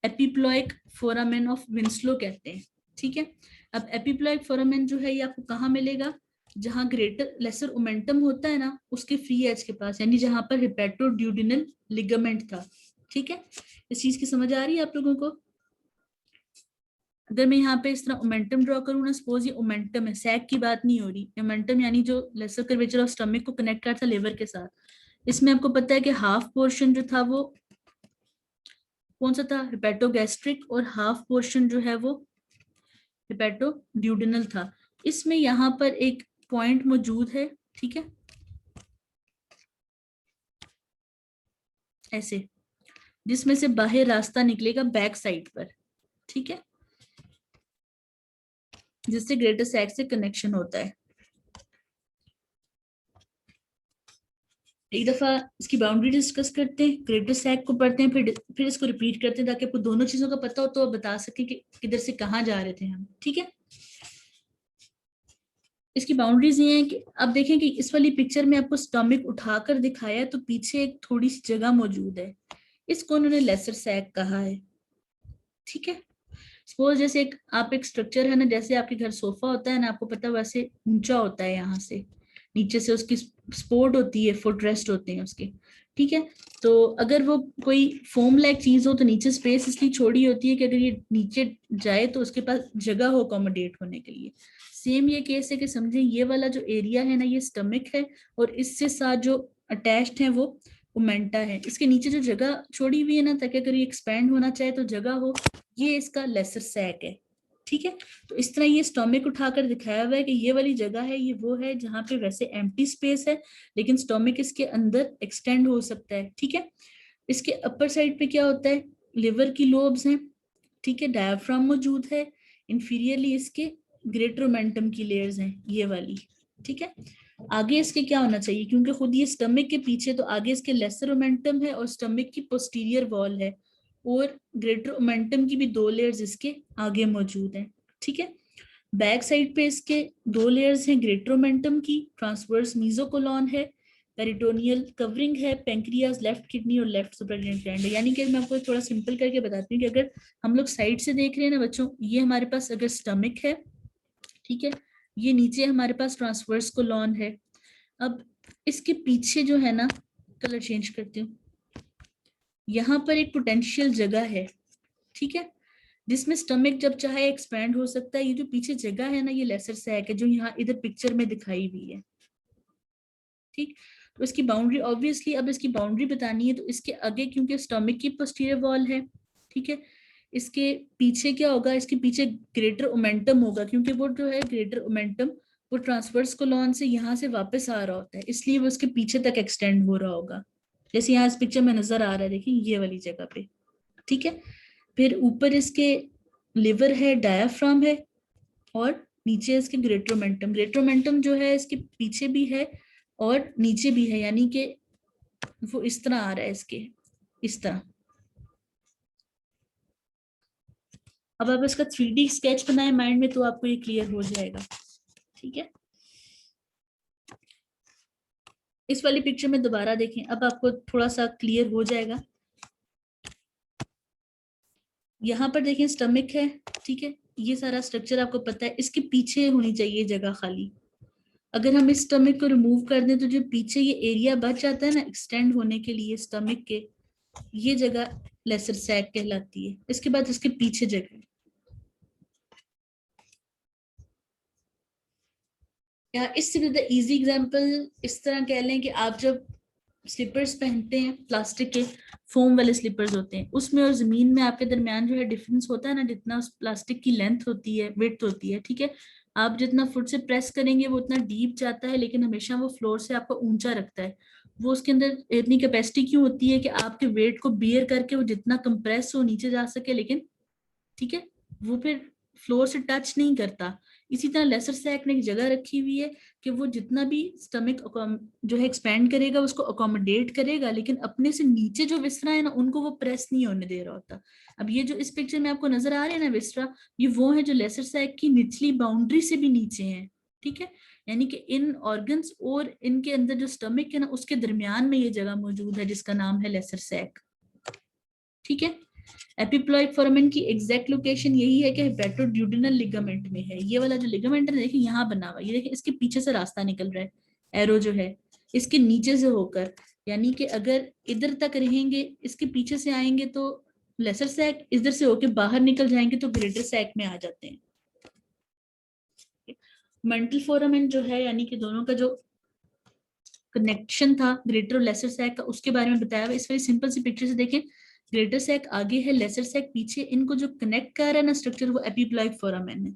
एपिप्लॉइक फोरामेन ऑफ विंस्लो कहते हैं, ठीक है। अब एपिप्लॉइक फोरामेन जो है ये आपको कहाँ मिलेगा? जहां ग्रेटर लेसर ओमेंटम होता है ना, उसके फ्री एज के पास, यानी जहां पर हेपेटोड्यूडिनल लिगामेंट था, ठीक है। इस चीज की समझ आ रही है आप लोगों को? अगर मैं यहाँ पे इस तरह ओमेंटम ड्रॉ करूँ ना, सपोज ये ओमेंटम है, सैक की बात नहीं हो रही, ओमेंटम यानी जो लेसर कर्वेचर ऑफ स्टमक को कनेक्ट करता लिवर के साथ। इसमें आपको पता है कि हाफ पोर्शन जो था वो कौन सा था? हेपेटोगैस्ट्रिक, और हाफ पोर्शन जो है वो हेपेटोड्यूडिनल था। इसमें यहाँ पर एक पॉइंट मौजूद है, ठीक है, ऐसे, जिसमें से बाहर रास्ता निकलेगा बैक साइड पर, ठीक है, जिससे ग्रेटर सैक से कनेक्शन होता है। एक दफा इसकी बाउंड्री डिस्कस करते हैं, ग्रेटर सैक को पढ़ते हैं, फिर इसको रिपीट करते हैं, ताकि आपको दोनों चीजों का पता हो तो आप बता सकें कि किधर से कहाँ जा रहे थे हम, ठीक है। इसकी बाउंड्रीज ये हैं कि अब देखें कि इस वाली पिक्चर में आपको स्टमक उठाकर दिखाया तो पीछे एक थोड़ी सी जगह मौजूद है, इसको उन्होंने लेसर सैक कहा है, ठीक है। सपोज जैसे एक स्ट्रक्चर है ना, जैसे आपके घर सोफा होता है ना, आपको पता है वैसे ऊंचा होता है, यहाँ से नीचे से उसकी सपोर्ट होती है, फुट रेस्ट होते हैं उसके, ठीक है। तो अगर वो कोई फोम लाइक चीज हो तो नीचे स्पेस इसलिए छोड़ी होती है कि अगर ये नीचे जाए तो उसके पास जगह हो अकोमोडेट होने के लिए। सेम ये केस है कि समझें ये वाला जो एरिया है ना, ये स्टमक है, और इससे साथ जो अटैच्ड है वो ओमेंटा है। इसके नीचे जो जगह छोड़ी हुई है ना, ताकि अगर ये एक्सपैंड होना चाहे तो जगह हो, ये इसका लेसर सैक है, ठीक है। तो इस तरह ये स्टोमिक उठाकर दिखाया हुआ है कि ये वाली जगह है, ये वो है जहां पे वैसे एम्प्टी स्पेस है, लेकिन स्टोमिक इसके अंदर एक्सटेंड हो सकता है, ठीक है। इसके अपर साइड पे क्या होता है? लिवर की लोब्स हैं, ठीक है, डायफ्राम मौजूद है, इंफीरियरली इसके ग्रेटर ओमेंटम की लेयर्स हैं ये वाली, ठीक है। आगे इसके क्या होना चाहिए, क्योंकि खुद ये स्टमक के पीछे, तो आगे इसके लेसर ओमेंटम है और स्टमक की पोस्टीरियर वॉल है, और ग्रेटर ओमेंटम की भी दो लेयर्स इसके आगे मौजूद हैं, ठीक है। बैक साइड पे इसके दो लेयर्स हैं ग्रेटर ओमेंटम की, ट्रांसवर्स मीजोकोलॉन है, पेरिटोनियल कवरिंग है, पेंक्रियाज, लेफ्ट किडनी और लेफ्ट सुपररिनल ग्लैंड है। यानी कि मैं आपको थोड़ा सिंपल करके बताती हूँ कि अगर हम लोग साइड से देख रहे हैं ना बच्चों, ये हमारे पास अगर स्टमक है, ठीक है, ये नीचे हमारे पास ट्रांसवर्स कोलॉन है। अब इसके पीछे जो है ना, कलर चेंज करती हूँ, यहाँ पर एक पोटेंशियल जगह है, ठीक है, जिसमें स्टमक जब चाहे एक्सपैंड हो सकता है। ये जो पीछे जगह है ना, ये लेसर सैक है, जो यहाँ इधर पिक्चर में दिखाई हुई है, ठीक। तो इसकी बाउंड्री ऑब्वियसली, अब इसकी बाउंड्री बतानी है तो इसके आगे क्योंकि स्टमक की पोस्टीरियर वॉल है, ठीक है, इसके पीछे क्या होगा? इसके पीछे ग्रेटर ओमेंटम होगा, क्योंकि वो जो है ग्रेटर ओमेंटम वो ट्रांसवर्स कोलॉन से यहाँ से वापस आ रहा होता है, इसलिए वो उसके पीछे तक एक्सटेंड हो रहा होगा, जैसे यहाँ इस पिक्चर में नजर आ रहा है, देखिए ये वाली जगह पे, ठीक है। फिर ऊपर इसके लिवर है, डायाफ्राम है, और नीचे इसके ग्रेटर ओमेंटम। ग्रेटर ओमेंटम जो है इसके पीछे भी है और नीचे भी है, यानी कि वो इस तरह आ रहा है इसके, इस तरह। अब आप इसका 3D स्केच बनाए माइंड में तो आपको ये क्लियर हो जाएगा, ठीक है। इस वाली पिक्चर में दोबारा देखें, अब आपको थोड़ा सा क्लियर हो जाएगा। यहाँ पर देखें स्टमक है, ठीक है, ये सारा स्ट्रक्चर आपको पता है, इसके पीछे होनी चाहिए जगह खाली। अगर हम इस स्टमक को रिमूव कर दें तो जो पीछे ये एरिया बच जाता है ना एक्सटेंड होने के लिए स्टमक के, ये जगह लेसर सैक कहलाती है। इसके बाद इसके पीछे जगह, या इससे ज्यादा इजी एग्जांपल इस तरह कह लें कि आप जब स्लीपर्स पहनते हैं, प्लास्टिक के फोम वाले स्लीपर्स होते हैं, उसमें और जमीन में आपके दरमियान जो है डिफरेंस होता है ना, जितना उस प्लास्टिक की लेंथ होती है, विड्थ होती है, ठीक है, आप जितना फुट से प्रेस करेंगे वो उतना डीप जाता है, लेकिन हमेशा वो फ्लोर से आपको ऊंचा रखता है। वो उसके अंदर इतनी कैपेसिटी क्यों होती है कि आपके वेट को बियर करके वो जितना कंप्रेस हो नीचे जा सके, लेकिन ठीक है वो फिर फ्लोर से टच नहीं करता। इसी तरह लेसर सैक ने एक जगह रखी हुई है कि वो जितना भी स्टमक जो है एक्सपेंड करेगा उसको अकोमोडेट करेगा, लेकिन अपने से नीचे जो विसरा है ना उनको वो प्रेस नहीं होने दे रहा होता। अब ये जो इस पिक्चर में आपको नजर आ रहे हैं ना विसरा, ये वो है जो लेसर सैक की निचली बाउंड्री से भी नीचे है, ठीक है, यानी कि इन ऑर्गन्स और इनके अंदर जो स्टमक है ना उसके दरमियान में ये जगह मौजूद है जिसका नाम है लेसर सैक, ठीक है। एपिप्लॉइड फोरामेन की एग्जैक्ट लोकेशन यही है कि हेपेटोड्यूडेनल लिगामेंट में है। ये वाला जो लिगामेंट है देखिए यहाँ बना हुआ, ये देखिए इसके पीछे से रास्ता निकल रहा है, एरो जो है इसके नीचे से होकर, यानी कि अगर इधर तक रहेंगे इसके पीछे से आएंगे तो लेसर सैक, इधर से होकर बाहर निकल जाएंगे तो ग्रेटर सैक में आ जाते हैं। मेंटल फोरामेन जो है यानी कि दोनों का जो कनेक्शन था ग्रेटर और लेसर सैक का उसके बारे में बताया हुआ। इस वजह सिंपल सी पिक्चर से देखें, ग्रेटर सैक आगे है, लेसर सैक पीछे, इनको जो कनेक्ट कर रहा है ना स्ट्रक्चर वो एपिप्लॉइड फोरामेन है।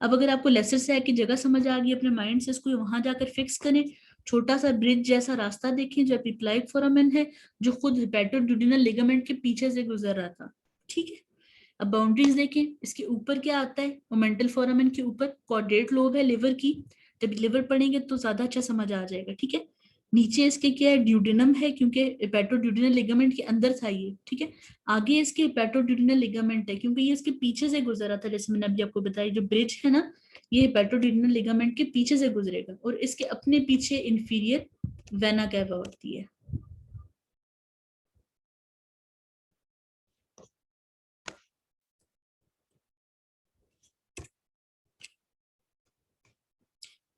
अब अगर आपको लेसर सैक की जगह समझ आ गई अपने माइंड से इसको वहां जाकर फिक्स करें, छोटा सा ब्रिज जैसा रास्ता देखें जो एपिप्लॉइड फोरामेन है, जो खुद हेपेटोड्यूडेनल लिगामेंट के पीछे से गुजर रहा था, ठीक है। अब बाउंड्रीज देखें, इसके ऊपर क्या आता है, मोमेंटल फोरामेन के ऊपर क्वाड्रेट लोब है लिवर की, जब लिवर पढ़ेंगे तो ज्यादा अच्छा समझ आ जाएगा, ठीक है। नीचे इसके क्या है, ड्यूडेनम है क्योंकि हेपेटोड्यूडेनल लिगामेंट के अंदर था ये, ठीक है। आगे इसके हेपेटोड्यूडेनल लिगामेंट है क्योंकि ये इसके पीछे से गुजरा था, जैसे मैंने अभी आपको बताया जो ब्रिज है ना ये हेपेटोड्यूडेनल लिगामेंट के पीछे से गुजरेगा, और इसके अपने पीछे इंफीरियर वेना कैवा होती है।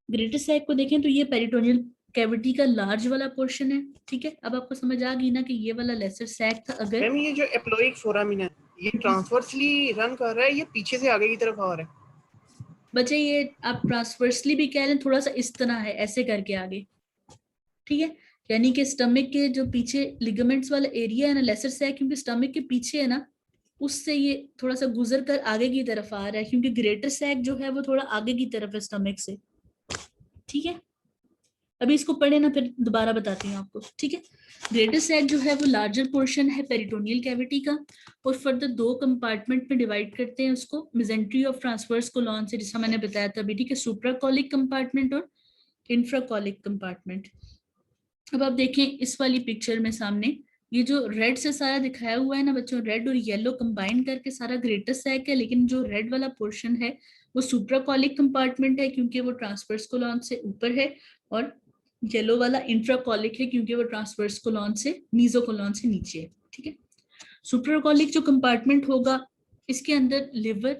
ग्रेटर सैक को देखें तो ये पेरिटोनियल कैविटी का लार्ज वाला पोर्शन है, ठीक है। अब आपको समझ आ गई ना कि ये वाला लेसर सैक था। अगर मैम ये जो एप्लॉइड फोरामेन है ये ट्रांसवर्सली रन कर रहा है, ये पीछे से आगे की तरफ आ रहा है? बच्चे ये आप ट्रांसवर्सली भी कह लें, थोड़ा सा इस तरह है ऐसे करके आगे, ठीक है, यानी कि स्टमक के जो पीछे लिगामेंट्स वाला एरिया है ना लेसर सैक क्योंकि स्टमक के पीछे है ना उससे ये थोड़ा सा गुजर कर आगे की तरफ आ रहा है, क्योंकि ग्रेटर सैक जो है वो थोड़ा आगे की तरफ है स्टमक से, ठीक है। अभी इसको पढ़े ना फिर दोबारा बताती हूँ आपको, ठीक है। ग्रेटर सैक जो है वो लार्जर पोर्शन है पेरिटोनियल कैविटी का, और फर्दर दो कंपार्टमेंट में डिवाइड करते हैं उसको मिजेंट्री ऑफ ट्रांसवर्स कोलॉन से, जिसका मैंने बताया था अभी, ठीक है, सुप्राकॉलिक कंपार्टमेंट और इंफ्राकॉलिक कंपार्टमेंट। अब आप देखें इस वाली पिक्चर में सामने ये जो रेड से सारा दिखाया हुआ है ना बच्चों, रेड और येलो कंबाइन करके सारा ग्रेटर सैक है, लेकिन जो रेड वाला पोर्शन है वो सुप्राकॉलिक कंपार्टमेंट है क्योंकि वो ट्रांसवर्स कोलॉन से ऊपर है, और येलो वाला इंट्राकॉलिक है क्योंकि वो ट्रांसवर्स कोलॉन से मीजोकोलॉन से नीचे है, ठीक है। सुप्राकॉलिक जो कंपार्टमेंट होगा इसके अंदर लिवर,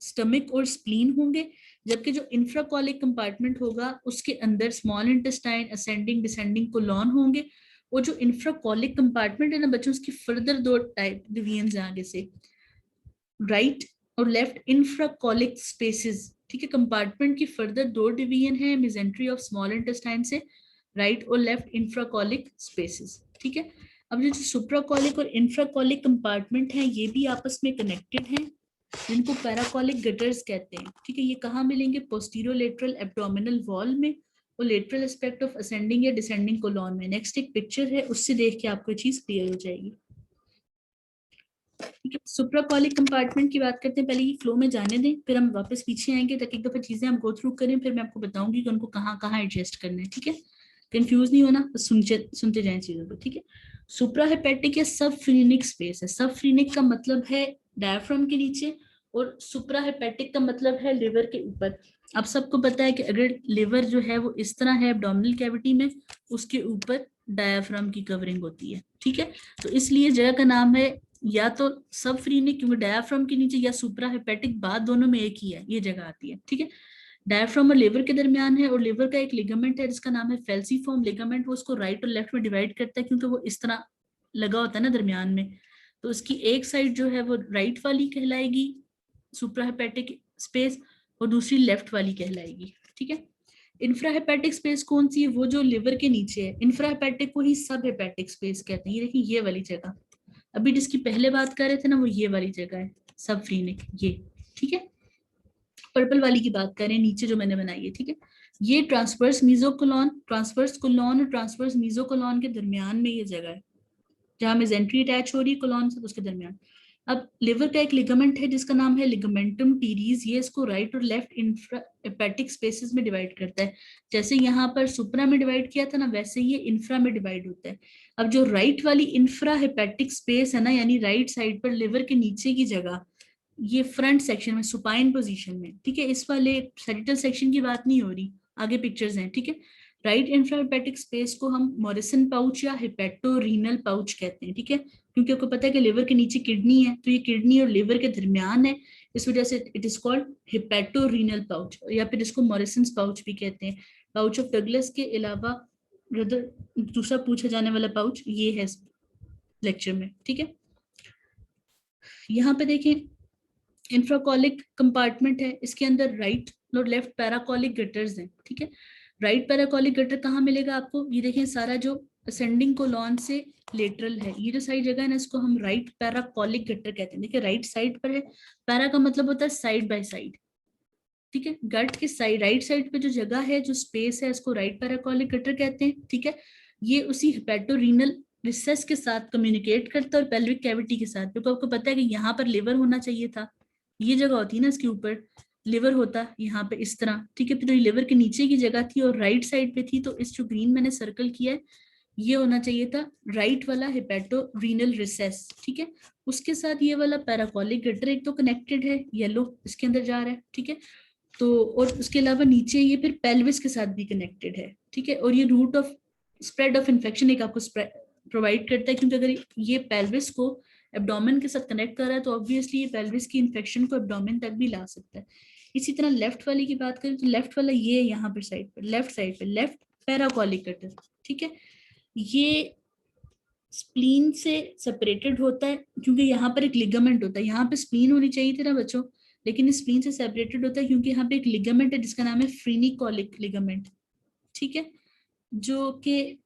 स्टमक और स्प्लीन होंगे, जबकि जो इंफ्राकॉलिक कंपार्टमेंट होगा उसके अंदर small intestine, ascending descending colon होंगे। और जो इंफ्राकॉलिक कंपार्टमेंट है ना बच्चों उसकी फर्दर दो टाइप डिवीजन है आगे से, राइट और लेफ्ट इंफ्राकॉलिक स्पेसेस, ठीक है। कंपार्टमेंट की फर्दर दो डिवीजन है मेसेंट्री ऑफ स्मॉल इंटेस्टाइन से, राइट और लेफ्ट इंफ्राकॉलिक स्पेसेस, ठीक है। अब जो सुप्राकॉलिक और इंफ्राकॉलिक कंपार्टमेंट है ये भी आपस में कनेक्टेड हैं, जिनको पैराकॉलिक गटर्स कहते हैं, ठीक है। ये कहाँ मिलेंगे, पोस्टीरियोलेटरल एब्डोमिनल वॉल में और लेटरल एस्पेक्ट ऑफ असेंडिंग या डिसेंडिंग कोलॉन में। नेक्स्ट एक पिक्चर है उससे देख के आपको चीज क्लियर हो जाएगी, ठीक है। सुप्राकॉलिक कंपार्टमेंट की बात करते हैं, पहले ये फ्लो में जाने दें फिर हम वापस पीछे आएंगे ताकि एक दफा चीजें हम गो थ्रू करें, फिर मैं आपको बताऊंगी कि उनको कहाँ कहाँ एडजस्ट करना है, ठीक है। कंफ्यूज नहीं होना, बस सुनते जाएं चीजों को, ठीक है। सुप्राहेपेटिक या सब फ्रीनिक स्पेस है, सब फ्रीनिक का मतलब है डायफ्राम के नीचे, और सुप्राहेपेटिक का मतलब है लिवर के ऊपर। आप सबको पता है कि अगर लिवर जो है वो इस तरह है एब्डोमिनल कैविटी में, उसके ऊपर डायफ्राम की कवरिंग होती है, ठीक है। तो इसलिए जगह का नाम है या तो सब फ्रीनिक क्योंकि डायफ्राम के नीचे, या सुप्राहेपेटिक, बात दोनों में एक ही है, ये जगह आती है, ठीक है। डायफ्राम और लिवर के दरमियान है, और लिवर का एक लिगामेंट है जिसका नाम है फेल्सीफॉर्म लिगामेंट, वो उसको राइट और लेफ्ट में डिवाइड करता है क्योंकि वो इस तरह लगा होता है ना दरमियान में, तो उसकी एक साइड जो है वो राइट वाली कहलाएगी सुप्राहेपेटिक स्पेस, और दूसरी लेफ्ट वाली कहलाएगी, ठीक है। इंफ्राहेपेटिक स्पेस कौन सी है? वो जो लिवर के नीचे है। इंफ्राहेपेटिक को ही सब हेपेटिक स्पेस कहते हैं। ये देखिए ये वाली जगह, अभी जिसकी पहले बात कर रहे थे ना, वो ये वाली जगह है सब फ्रीनिक, ये ठीक है। पर्पल वाली की बात करें नीचे जो मैंने बनाई है, ठीक है। ये ट्रांसवर्स मीजोकोलॉन, ट्रांसवर्स कोलॉन और ट्रांसवर्स मीजोकोलॉन के दरमियान में ये जगह है जहां मेजेंट्री अटैच हो रही है कोलॉन से, उसके दरमियान। अब लिवर का एक लिगामेंट है जिसका नाम है लिगामेंटम टीरीज, ये इसको राइट और लेफ्ट इंफ्राहेपेटिक स्पेसेस में डिवाइड करता है। जैसे यहाँ पर सुप्रा में डिवाइड किया था ना, वैसे ये इंफ्रा में डिवाइड होता है। अब जो राइट वाली इंफ्राहेपेटिक स्पेस है ना, यानी राइट साइड पर लिवर के नीचे की जगह, ये फ्रंट सेक्शन में सुपाइन पोजीशन में, ठीक है। इस वाले सेडिटल सेक्शन की बात नहीं हो रही, आगे पिक्चर्स हैं, ठीक है। राइट इंफ्राहेपेटिक स्पेस को हम मॉरिसन पाउच या हेपेटोरीनल पाउच कहते हैं, ठीक है। क्योंकि आपको पता है कि लिवर के नीचे किडनी है, तो ये किडनी और लिवर के दरमियान है, इस वजह से इट इज कॉल्ड हेपेटोरीनल पाउच, या फिर इसको मॉरिसन पाउच भी कहते हैं। पाउच ऑफ डगलस के अलावा दूसरा पूछा जाने वाला पाउच ये है लेक्चर में, ठीक है। यहाँ पे देखें इंफ्राकॉलिक कंपार्टमेंट है, इसके अंदर राइट और लेफ्ट पैराकॉलिक गटर्स हैं, ठीक है। राइट पैराकॉलिक गटर कहाँ मिलेगा आपको? ये देखें सारा जो असेंडिंग कोलॉन से लेटरल है, ये जो सारी जगह है ना, इसको हम राइट पैराकॉलिक गटर कहते हैं। देखिए राइट साइड पर है, पैरा का मतलब होता है साइड बाय साइड, ठीक है। गट के साइड राइट साइड पे जो जगह है, जो स्पेस है, इसको राइट पैराकॉलिक गटर कहते हैं, ठीक है। ये उसी हेपेटोरीनल रिसेस के साथ कम्युनिकेट करता है और पेल्विक कैविटी के साथ, क्योंकि आपको पता है कि यहाँ पर लिवर होना चाहिए था, ये जगह होती है ना इसके ऊपर, लिवर होता यहाँ पे इस तरह, ठीक है। तो ये लिवर के नीचे की जगह थी और राइट साइड पे थी, तो इस जो ग्रीन मैंने सर्कल किया है, ये होना चाहिए था राइट वाला हेपेटोरीनल रिसेस, ठीक है। उसके साथ ये वाला पैराकॉलिक गटर एक तो कनेक्टेड है, येलो इसके अंदर जा रहा है, ठीक है। तो और उसके अलावा नीचे ये फिर पेल्विस के साथ भी कनेक्टेड है, ठीक है। और ये route of spread of infection एक आपको प्रोवाइड करता है, क्योंकि अगर ये पेल्विस को एब्डोमेन के साथ कनेक्ट कर रहा है तो ऑब्वियसली ये पेल्विस की इन्फेक्शन को एब्डोमेन तक भी ला सकता है। इसी तरह लेफ्ट वाली की बात करें तो लेफ्ट वाला ये यहाँ पर साइड पर, लेफ्ट साइड पे लेफ्ट पैराकॉलिक गटर, ठीक है। ये स्प्लीन से सेपरेटेड होता है, क्योंकि यहाँ पर एक लिगामेंट होता है। यहाँ पे स्प्लीन होनी चाहिए थी ना बच्चों, लेकिन स्प्लीन से सेपरेटेड होता है क्योंकि यहाँ पे एक लिगामेंट है जिसका नाम है फ्रीनिकॉलिक लिगामेंट, ठीक है, जो कि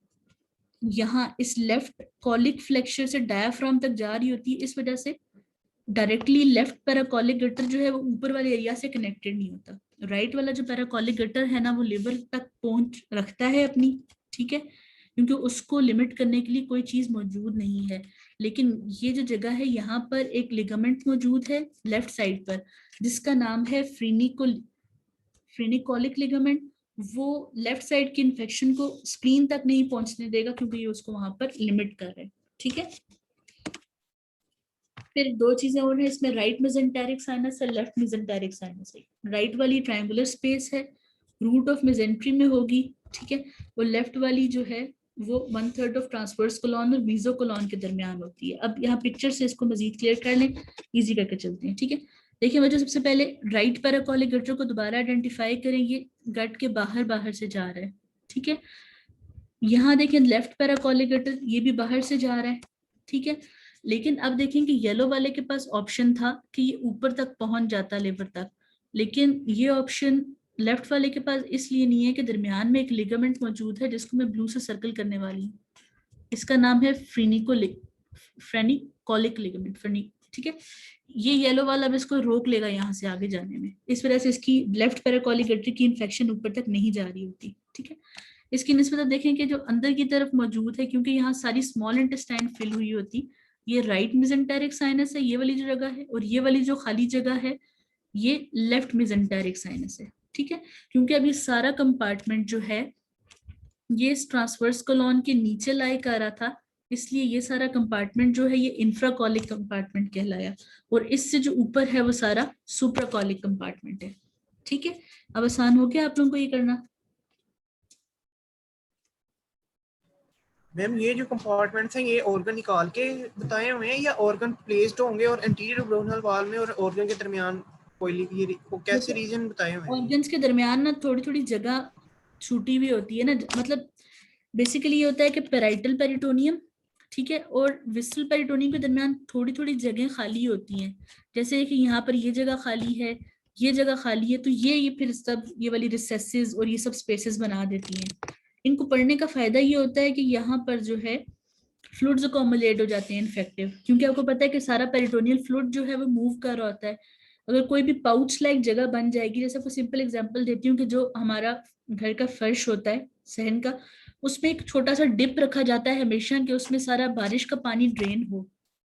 यहाँ इस लेफ्ट कॉलिक फ्लेक्सर से डायाफ्राम तक जा रही होती है। इस वजह से डायरेक्टली लेफ्ट पैराकॉलिक गटर जो है वो ऊपर वाले एरिया से कनेक्टेड नहीं होता। राइट वाला जो पैराकॉलिक गटर है ना, वो लिवर तक पहुंच रखता है अपनी, ठीक है, क्योंकि उसको लिमिट करने के लिए कोई चीज मौजूद नहीं है। लेकिन ये जो जगह है, यहाँ पर एक लिगामेंट मौजूद है लेफ्ट साइड पर जिसका नाम है फ्रीनिकॉलिक लिगामेंट। वो लेफ्ट साइड की इन्फेक्शन को स्प्लीन तक नहीं पहुंचने देगा, क्योंकि ये उसको वहां पर लिमिट कर रहे हैं, ठीक है। फिर दो चीजें और हैं इसमें, राइट मेसेंटेरिक साइनस और लेफ्ट मेसेंटेरिक साइनस है। राइट वाली ट्रायंगुलर स्पेस है, रूट ऑफ मेसेंट्री में होगी, ठीक है। और लेफ्ट वाली जो है वो 1/3 ऑफ ट्रांसवर्स कोलॉन और मीजो कोलॉन के दरमियान होती है। अब यहाँ पिक्चर से इसको मजीद क्लियर कर लें, इजी करके चलते हैं, ठीक है। देखिए बच्चों, सबसे पहले राइट पैराकॉलिक गटर को दोबारा आइडेंटिफाई करें, ये गट के बाहर बाहर से जा रहा है, ठीक है। यहाँ देखें लेफ्ट पैराकॉलिक गटर, ये भी बाहर से जा रहा है, ठीक है। लेकिन अब देखें कि येलो वाले के पास ऑप्शन था कि ये ऊपर तक पहुंच जाता लिवर तक, लेकिन ये ऑप्शन लेफ्ट वाले के पास इसलिए नहीं है कि दरमियान में एक लिगामेंट मौजूद है जिसको मैं ब्लू से सर्कल करने वाली हूँ। इसका नाम है फ्रेनिकॉलिक लिगामेंट, ठीक है। ये येलो वाला अब इसको रोक लेगा यहाँ से आगे जाने में, इस वजह से इसकी लेफ्ट पैराकॉलिक गटर की इन्फेक्शन ऊपर तक नहीं जा रही होती, ठीक है। इसकी निस्बत देखें कि जो अंदर की तरफ मौजूद है, क्योंकि यहाँ सारी स्मॉल इंटेस्टाइन फिल हुई होती, ये राइट मेसेंटेरिक साइनस है, ये वाली जो जगह है, और ये वाली जो खाली जगह है ये लेफ्ट मेसेंटेरिक साइनस है, ठीक है। क्योंकि अब ये सारा कंपार्टमेंट जो है ये इस ट्रांसवर्स कोलॉन के नीचे लाई कर रहा था, इसलिए ये सारा कंपार्टमेंट जो है ये इंफ्राकॉलिक कंपार्टमेंट कहलाया, और इससे जो ऊपर है वो सारा सुप्राकॉलिक कंपार्टमेंट है, ठीक है। अब आसान हो गया आप लोगों को ये करना। मैम ये जो कंपार्टमेंट्स हैं ये ऑर्गन निकाल के बताए हुए हैं या ऑर्गन प्लेस्ड होंगे और एंटीरियर एब्डोमिनल वॉल में और ऑर्गन के दरमियान कोई ये कैसे रीजन बताए हुए हैं? ऑर्गन्स के दरमियान ना थोड़ी थोड़ी जगह छूटी हुई होती है ना, मतलब बेसिकली ये होता है कि पेराइटल पेरिटोनियम, ठीक है, और विस्टल पेरिटोनियम के दरमियान थोड़ी थोड़ी जगह खाली होती हैं। जैसे कि यहाँ पर ये जगह खाली है, ये जगह खाली है, तो ये फिर सब ये वाली रिसेसेस और ये सब स्पेसेस बना देती हैं। इनको पढ़ने का फायदा ये होता है कि यहाँ पर जो है फ्लूइड्स अकोमोलेट हो जाते हैं इन्फेक्टिव, क्योंकि आपको पता है कि सारा पेरिटोनियल फ्लूइड जो है वो मूव कर रहा होता है। अगर कोई भी पाउच लाइक जगह बन जाएगी, जैसे आपको सिंपल एग्जांपल देती हूँ कि जो हमारा घर का फर्श होता है सहन का, उसमें एक छोटा सा डिप रखा जाता है हमेशा कि उसमें सारा बारिश का पानी ड्रेन हो,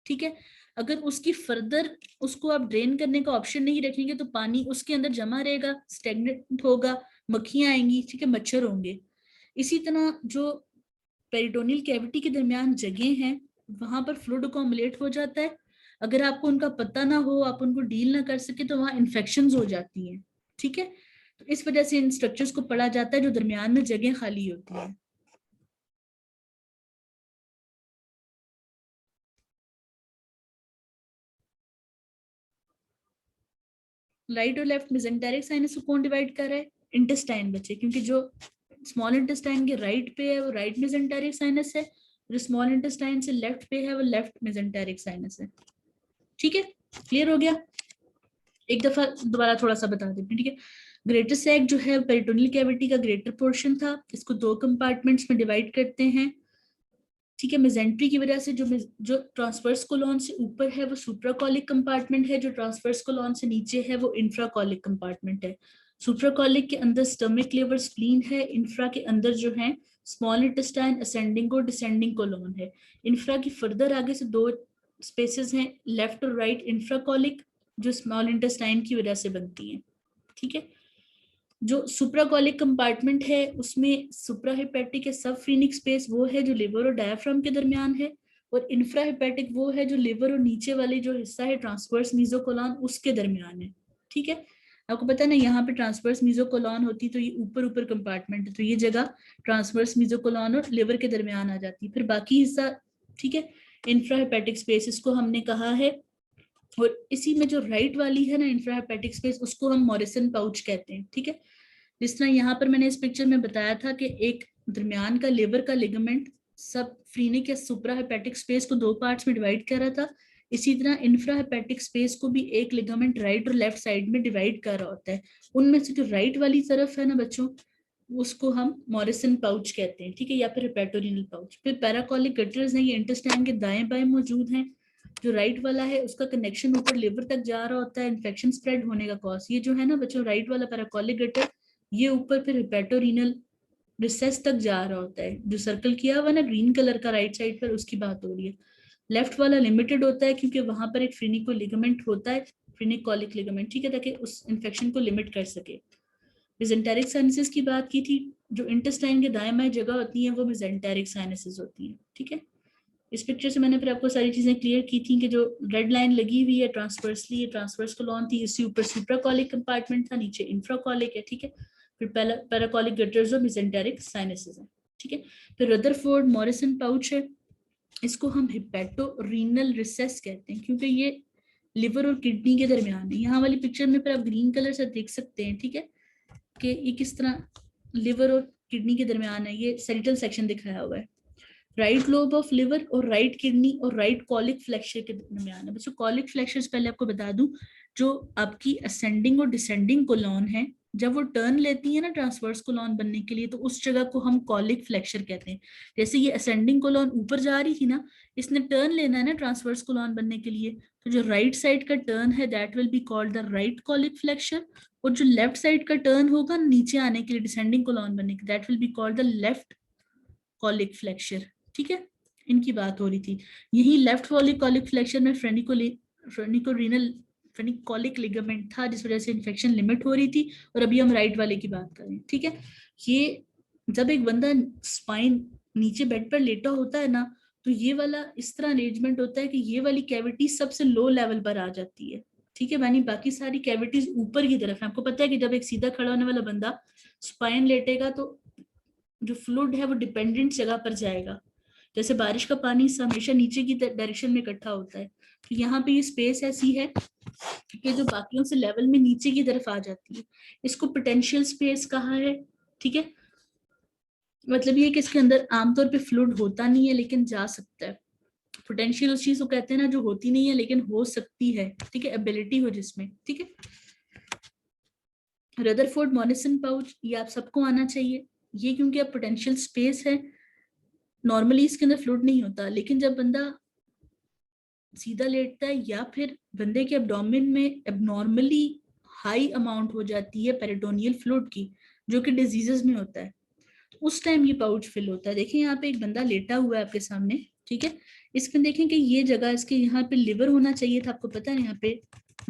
ठीक है। अगर उसकी फर्दर उसको आप ड्रेन करने का ऑप्शन नहीं रखेंगे तो पानी उसके अंदर जमा रहेगा, स्टेगनेंट होगा, मक्खियां आएंगी, ठीक है, मच्छर होंगे। इसी तरह जो पेरिटोनियल कैविटी के दरमियान जगह हैं वहां पर फ्लूइड अकोमोलेट हो जाता है। अगर आपको उनका पता ना हो, आप उनको डील ना कर सके, तो वहां इन्फेक्शंस हो जाती हैं, ठीक है। तो इस वजह से इन स्ट्रक्चर्स को पढ़ा जाता है जो दरमियान में जगह खाली होती है। राइट और लेफ्ट मेसेंटेरिक साइनस को कौन डिवाइड कर रहा है? इंटेस्टाइन बच्चे, क्योंकि जो स्मॉल इंटेस्टाइन के राइट पे है वो राइट मेसेंटेरिक साइनस है, जो स्मॉल इंटेस्टाइन से लेफ्ट पे है वो लेफ्ट मेसेंटेरिक साइनस है, ठीक है। क्लियर हो गया? एक दफा दोबारा थोड़ा सा बता देते हैं, ठीक है। ग्रेटर सैक जो है पेरिटोनियल कैविटी का ग्रेटर पोर्शन था, इसको दो कंपार्टमेंट्स में डिवाइड करते हैं, ठीक है। मेजेंट्री की वजह से जो ट्रांसवर्स कोलॉन से ऊपर है वो सुप्राकॉलिक कंपार्टमेंट है, जो ट्रांसवर्स कोलॉन से नीचे है वो इंफ्राकॉलिक कंपार्टमेंट है। सुप्राकॉलिक के अंदर स्टमक, लिवर, स्प्लीन है। इंफ्रा के अंदर जो है स्मॉल इंटेस्टाइन, असेंडिंग और डिसेंडिंग कोलॉन है। इंफ्रा की फर्दर आगे से दो स्पेसेस हैं, लेफ्ट और राइट इंफ्राकॉलिक, जो स्मॉल इंटेस्टाइन की वजह से बनती है, ठीक है। जो सुप्राकॉलिक कंपार्टमेंट है उसमें सुप्राहिपेटिक या सब फ्रीनिक स्पेस वो है जो लिवर और डायफ्राम के दरमियान है, और इंफ्राहिपेटिक वो है जो लिवर और नीचे वाले जो हिस्सा है ट्रांसवर्स मीजोकोलॉन उसके दरमियान है, ठीक है। आपको पता है ना, यहाँ पे ट्रांसवर्स मीजोकोलॉन होती तो ये ऊपर ऊपर कंपार्टमेंट है, तो ये जगह ट्रांसवर्स मीजोकोलॉन और लिवर के दरमियान आ जाती है। फिर बाकी हिस्सा, ठीक है, इंफ्राहिपेटिक स्पेस इसको हमने कहा है। और इसी में जो राइट वाली है ना इंफ्राहेपेटिक स्पेस, उसको हम मॉरिसन पाउच कहते हैं, ठीक है। जिस तरह यहाँ पर मैंने इस पिक्चर में बताया था कि एक दरमियान का लिवर का लिगामेंट सब फ्रीनिक या सुप्राहेपेटिक स्पेस को दो पार्ट्स में डिवाइड कर रहा था, इसी तरह इंफ्राहेपेटिक स्पेस को भी एक लिगामेंट राइट और लेफ्ट साइड में डिवाइड कर रहा होता है। उनमें से जो राइट वाली तरफ है ना बच्चों, उसको हम मॉरिसन पाउच कहते हैं, ठीक है, या फिर हेपेटोरिनल पाउच। फिर पैराकोलिक गटर्स हैं, ये इंटेस्टाइन के दाएं बाएं मौजूद हैं। जो राइट वाला है उसका कनेक्शन ऊपर लिवर तक जा रहा होता है, इन्फेक्शन स्प्रेड होने का कॉज। ये जो है ना बच्चों राइट वाला पैराकोलिक गटर, ये ऊपर फिर हेपेटोरिनल रिसेस तक जा रहा होता है, जो सर्कल किया हुआ ना ग्रीन कलर का राइट साइड पर, उसकी बात हो रही है। लेफ्ट वाला लिमिटेड होता है क्योंकि वहां पर एक फ्रीनिको लिगामेंट होता है, फ्रीनिकोलिक लिगामेंट, ठीक है, ताकि उस इन्फेक्शन को लिमिट कर सके। मेसेंटेरिक साइनसेस की बात की थी, जो इंटेस्टाइन के दाएं बाएं जगह होती हैं वो मेसेंटेरिक साइनसेस होती हैं, ठीक है। इस पिक्चर से मैंने फिर आपको सारी चीजें क्लियर की थी कि जो रेड लाइन लगी हुई है ट्रांसवर्सली, ये ट्रांसवर्स कोलॉन थी, इससे ऊपर सुप्राकॉलिक कंपार्टमेंट था, नीचे इंफ्राकॉलिक है, ठीक है। फिर पैराकॉलिक गटर्स और मेसेंटेरिक साइनसेस है, ठीक है। फिर रदरफोर्ड मॉरिसन पाउच है, इसको हम हिपेटोरीनल रिसेस कहते हैं क्योंकि ये लिवर और किडनी के दरमियान है। यहाँ वाली पिक्चर में फिर आप ग्रीन कलर से देख सकते हैं, ठीक है, कि ये किस तरह लिवर और किडनी के दरमियान है। ये सेरिटल सेक्शन दिखाया हुआ है। राइट लोब ऑफ लिवर और राइट किडनी और राइट कॉलिक फ्लेक्चर के दरमियान है। बच्चों कॉलिक फ्लेक्चर पहले आपको बता दूं, जो आपकी असेंडिंग और डिसेंडिंग कोलॉन है, जब वो टर्न लेती है ना ट्रांसवर्स कोलॉन बनने के लिए, तो उस जगह को हम कॉलिक फ्लेक्चर कहते हैं। जैसे ये असेंडिंग कोलॉन ऊपर जा रही थी ना, इसने टर्न लेना है ना ट्रांसवर्स कोलॉन बनने के लिए, तो जो राइट साइड का टर्न है that will be called the right colic flexure, और जो लेफ्ट साइड का टर्न होगा नीचे आने के लिए डिसेंडिंग कोलॉन बनने के, that will be called the left colic flexure, ठीक है। इनकी बात हो रही थी। यही लेफ्ट वाली कॉलिक फ्लेक्चर में फ्रेनिकोलिक लिगामेंट था, जिस वजह से इन्फेक्शन लिमिट हो रही थी। और अभी हम राइट वाले की बात करें, ठीक है। ये जब एक बंदा स्पाइन नीचे बेड पर लेटा होता है ना, तो ये वाला इस तरह अरेंजमेंट होता है कि ये वाली कैविटी सबसे लो लेवल पर आ जाती है, ठीक है। यानी बाकी सारी कैविटीज ऊपर की तरफ है। आपको पता है कि जब एक सीधा खड़ा होने वाला बंदा स्पाइन लेटेगा तो जो फ्लूइड है वो डिपेंडेंट जगह पर जाएगा। जैसे बारिश का पानी हमेशा नीचे की डायरेक्शन में इकट्ठा होता है, तो यहाँ पे ये स्पेस ऐसी है कि जो बाकियों से लेवल में नीचे की तरफ आ जाती है। इसको पोटेंशियल स्पेस कहा है, ठीक है। मतलब ये कि इसके अंदर आमतौर पे फ्लूइड होता नहीं है लेकिन जा सकता है। पोटेंशियल उस चीज को कहते हैं ना जो होती नहीं है लेकिन हो सकती है, ठीक है, एबिलिटी हो जिसमें, ठीक है। रदरफोर्ड मॉरिसन पाउच, ये आप सबको आना चाहिए। ये क्योंकि अब पोटेंशियल स्पेस है, नॉर्मली इसके अंदर फ्लूइड नहीं होता, लेकिन जब बंदा सीधा लेटता है या फिर बंदे के एब्डोमेन में एबनॉर्मली हाई अमाउंट हो जाती है पेरिटोनियल फ्लूइड की, जो कि डिजीजेस में होता है, तो उस टाइम ये पाउच फिल होता है। देखिए यहाँ पे एक बंदा लेटा हुआ है आपके सामने, ठीक है। इसमें देखें कि ये जगह इसके यहाँ पे लिवर होना चाहिए था, आपको पता है, यहाँ पे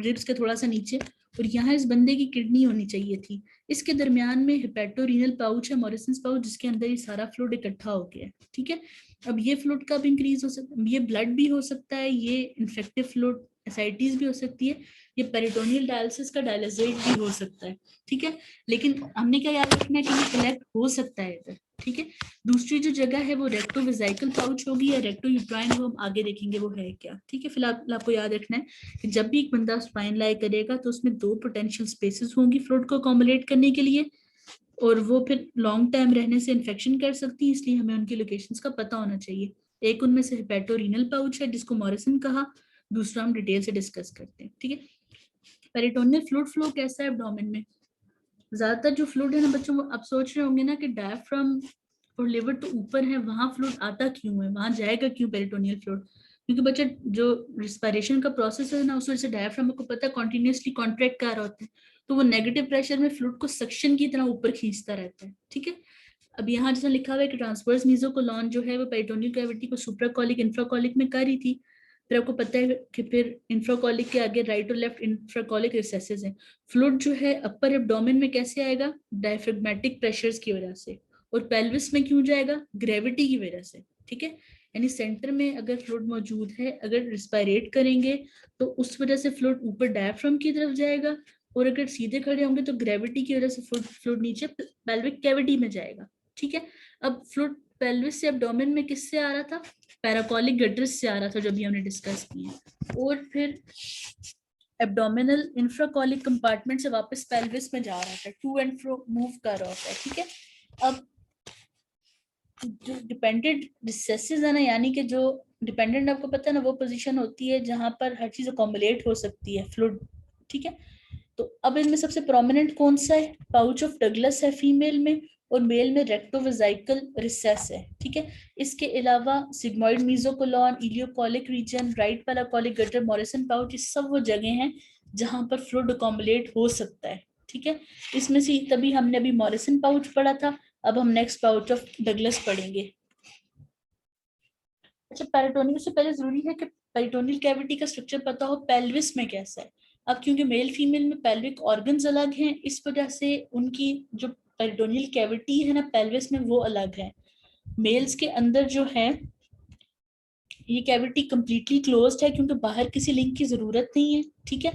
रिब्स के थोड़ा सा नीचे, और यहाँ इस बंदे की किडनी होनी चाहिए थी। इसके दरमियान में हेपेटोरीनल पाउच है, मॉरिसन्स पाउच, जिसके अंदर ये सारा फ्लूइड इकट्ठा हो गया है, ठीक है। अब ये फ्लूइड कब इंक्रीज हो सकता है, ये ब्लड भी हो सकता है, ये इन्फेक्टिव फ्लूइड एसाइटिस भी हो सकती है, ये पेरिटोनियल डायलिसिस का डायलिसेट भी हो सकता है, ठीक है। लेकिन हमने क्या याद रखना है कि ये कलेक्ट हो सकता है इधर, ठीक है। दूसरी जो जगह है वो रेक्टोवेसिकल पाउच होगी या रेक्टो यूट्राइन, वो हम आगे देखेंगे वो है क्या, ठीक है। फिलहाल आपको याद रखना है कि जब भी एक बंदा स्पाइन लाई करेगा तो उसमें 2 पोटेंशियल स्पेसेस होंगी फ्लूइड को अकोमोडेट करने के लिए, और वो फिर लॉन्ग टाइम रहने से इन्फेक्शन कर सकती है, इसलिए हमें उनकी लोकेशंस का पता होना चाहिए। एक उनमें से हेपेटोरीनल पाउच है जिसको मॉरिसन कहा, दूसरा हम डिटेल से डिस्कस करते हैं, ठीक है। पेरिटोनियल फ्लूइड फ्लो कैसा है एब्डोमेन में, ज्यादातर जो फ्लूइड है ना बच्चों, वो आप सोच रहे होंगे ना कि डायफ्राम और लिवर तो ऊपर है, वहां फ्लूइड आता क्यों है, वहां जाएगा क्यों पेरिटोनियल फ्लूइड, क्योंकि बच्चे जो रिस्पिरेशन का प्रोसेस है ना, उस वजह से डायफ्राम को पता है कॉन्टिन्यूसली कॉन्ट्रैक्ट कर रहा होता है, तो वो नेगेटिव प्रेशर में फ्लूइड को सक्शन की तरह ऊपर खींचता रहता है, ठीक है। अब यहाँ जैसा लिखा हुआ है कि ट्रांसवर्स मीजोकोलॉन जो है वो पेरिटोनियल कैविटी को सुप्राकॉलिक इंफ्राकॉलिक में कर रही थी, फिर आपको पता है कि फिर इंफ्राकॉलिक के आगे राइट और लेफ्ट इंफ्राकॉलिक रिसेसेस हैं। फ्लूइड जो है अपर एब्डोमेन में कैसे आएगा, डायफ्रेगमेटिक प्रेशर्स की वजह से, और पेल्विस में क्यों जाएगा, ग्रेविटी की वजह से, ठीक है। यानी सेंटर में अगर फ्लूइड मौजूद है, अगर रिस्पायरेट करेंगे तो उस वजह से फ्लूइड ऊपर डायफ्राम की तरफ जाएगा, और अगर सीधे खड़े होंगे तो ग्रेविटी की वजह से फ्लूइड नीचे पेल्विक कैविटी में जाएगा, ठीक है। अब फ्लूइड पेल्विस से एब्डोमेन में किससे आ रहा था, पैराकोलिक गटर्स से आ रहा था, जो भी हमने डिस्कस किया, और फिर एब्डोमिनल इंफ्राकोलिक कंपार्टमेंट से वापस पेल्विस में जा रहा था, टू एंड फ्रो मूव कर रहा होता है, ठीक है। अब जो डिपेंडेंट रिसेसेस है ना, यानी कि जो डिपेंडेंट आपको पता है ना, वो पोजीशन होती है जहां पर हर चीज अकोमोडेट हो सकती है फ्लूइड, ठीक है। तो अब इनमें सबसे प्रोमिनेंट कौन सा है, पाउच ऑफ डगलस है फीमेल में, और मेल में रेक्टोवेसिकल रिसेस है, ठीक है। इसके अलावा sigmoid mesocolon, ileocolic region, right paracolic gutter, Morison pouch, ये सब वो जगह हैं जहां पर फ्लूइड अकोमोडेट हो सकता है, ठीक है। इसमें से तभी हमने अभी मॉरिसन पाउच पढ़ा था, अब हम नेक्स्ट पाउच ऑफ डगलस पढ़ेंगे। अच्छा, पेरिटोनियम से पहले जरूरी है कि पेरिटोनियल कैविटी का स्ट्रक्चर पता हो, पेल्विस में कैसा है। अब क्योंकि मेल फीमेल में पेल्विक ऑर्गन्स अलग हैं, इस वजह से उनकी जो पेरिटोनियल कैविटी है ना पेल्विस में, वो अलग है। मेल्स के अंदर जो है ये कैविटी कंप्लीटली क्लोज्ड है, क्योंकि बाहर किसी लिंक की जरूरत नहीं है, ठीक है।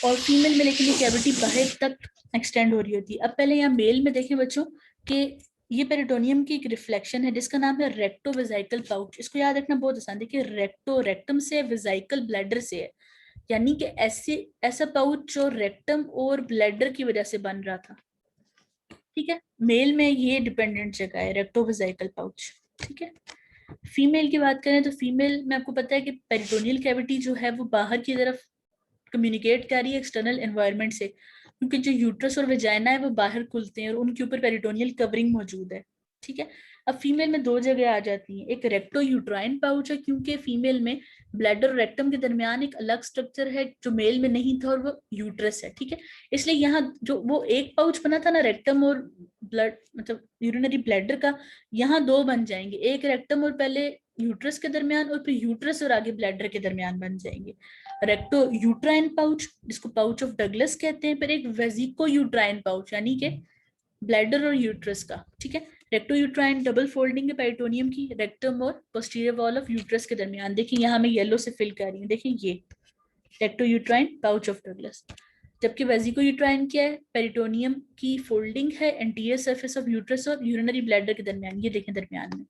और फीमेल में लेकिन ये कैविटी बाहर तक एक्सटेंड हो रही होती है। अब पहले यहाँ मेल में देखें बच्चों कि ये पेरिटोनियम की एक रिफ्लेक्शन है जिसका नाम है रेक्टोवेसिकल पाउच। इसको याद रखना बहुत आसान, देखिए रेक्टो रेक्टम से, वेसिकल ब्लैडर से है, यानी कि ऐसा पाउच जो रेक्टम और ब्लैडर की वजह से बन रहा था, ठीक है। मेल में ये डिपेंडेंट जगह है रेक्टोवेसिकल पाउच, ठीक है। फीमेल की बात करें तो फीमेल में आपको पता है कि पेरिटोनियल कैविटी जो है वो बाहर की तरफ कम्युनिकेट कर रही है एक्सटर्नल एनवायरनमेंट से, क्योंकि जो यूट्रस और वेजाइना है वो बाहर खुलते हैं और उनके ऊपर पेरिटोनियल कवरिंग मौजूद है, ठीक है। अब फीमेल में 2 जगह आ जाती हैं, एक रेक्टो यूट्राइन पाउच है, क्योंकि फीमेल में ब्लैडर और रेक्टम के दरमियान एक अलग स्ट्रक्चर है जो मेल में नहीं था, और वो यूट्रस है, ठीक है। इसलिए यहाँ जो वो एक पाउच बना था ना रेक्टम और ब्लड मतलब यूरिनरी ब्लैडर का, यहाँ 2 बन जाएंगे, एक रेक्टम और पहले यूट्रस के दरमियान, और फिर यूट्रस और आगे ब्लैडर के दरमियान बन जाएंगे। रेक्टो यूट्राइन पाउच जिसको पाउच ऑफ डगलस कहते हैं, फिर एक वेजिको यूट्राइन पाउच यानी कि ब्लैडर और यूट्रस का, ठीक है। रेक्टो यूट्राइन डबल फोल्डिंग है पेरिटोनियम की, रेक्टम और पोस्टीरियर वॉल ऑफ यूट्रस के दरमियान। देखिए यहाँ मैं येलो से फिल कर रही हूँ, देखिए ये recto uterine pouch of Douglas. जबकि वेजिको यूट्राइन क्या है, पेरिटोनियम की फोल्डिंग है एंटीरियर सरफेस ऑफ यूट्रस और यूरिनरी ब्लैडर के दरमियान, ये देखें दरमियान में।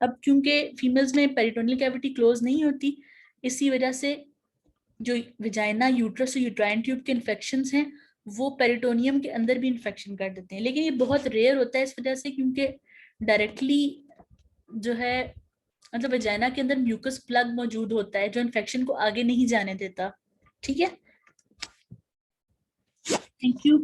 अब क्योंकि फीमेल्स में पेरिटोनियल कैविटी क्लोज नहीं होती, इसी वजह से जो विजाइना, यूट्रस और यूट्राइन ट्यूब के इन्फेक्शंस हैं वो पेरिटोनियम के अंदर भी इन्फेक्शन कर देते हैं, लेकिन ये बहुत रेयर होता है इस वजह से क्योंकि डायरेक्टली जो है मतलब विजाइना के अंदर म्यूकस प्लग मौजूद होता है जो इन्फेक्शन को आगे नहीं जाने देता, ठीक है। Thank you.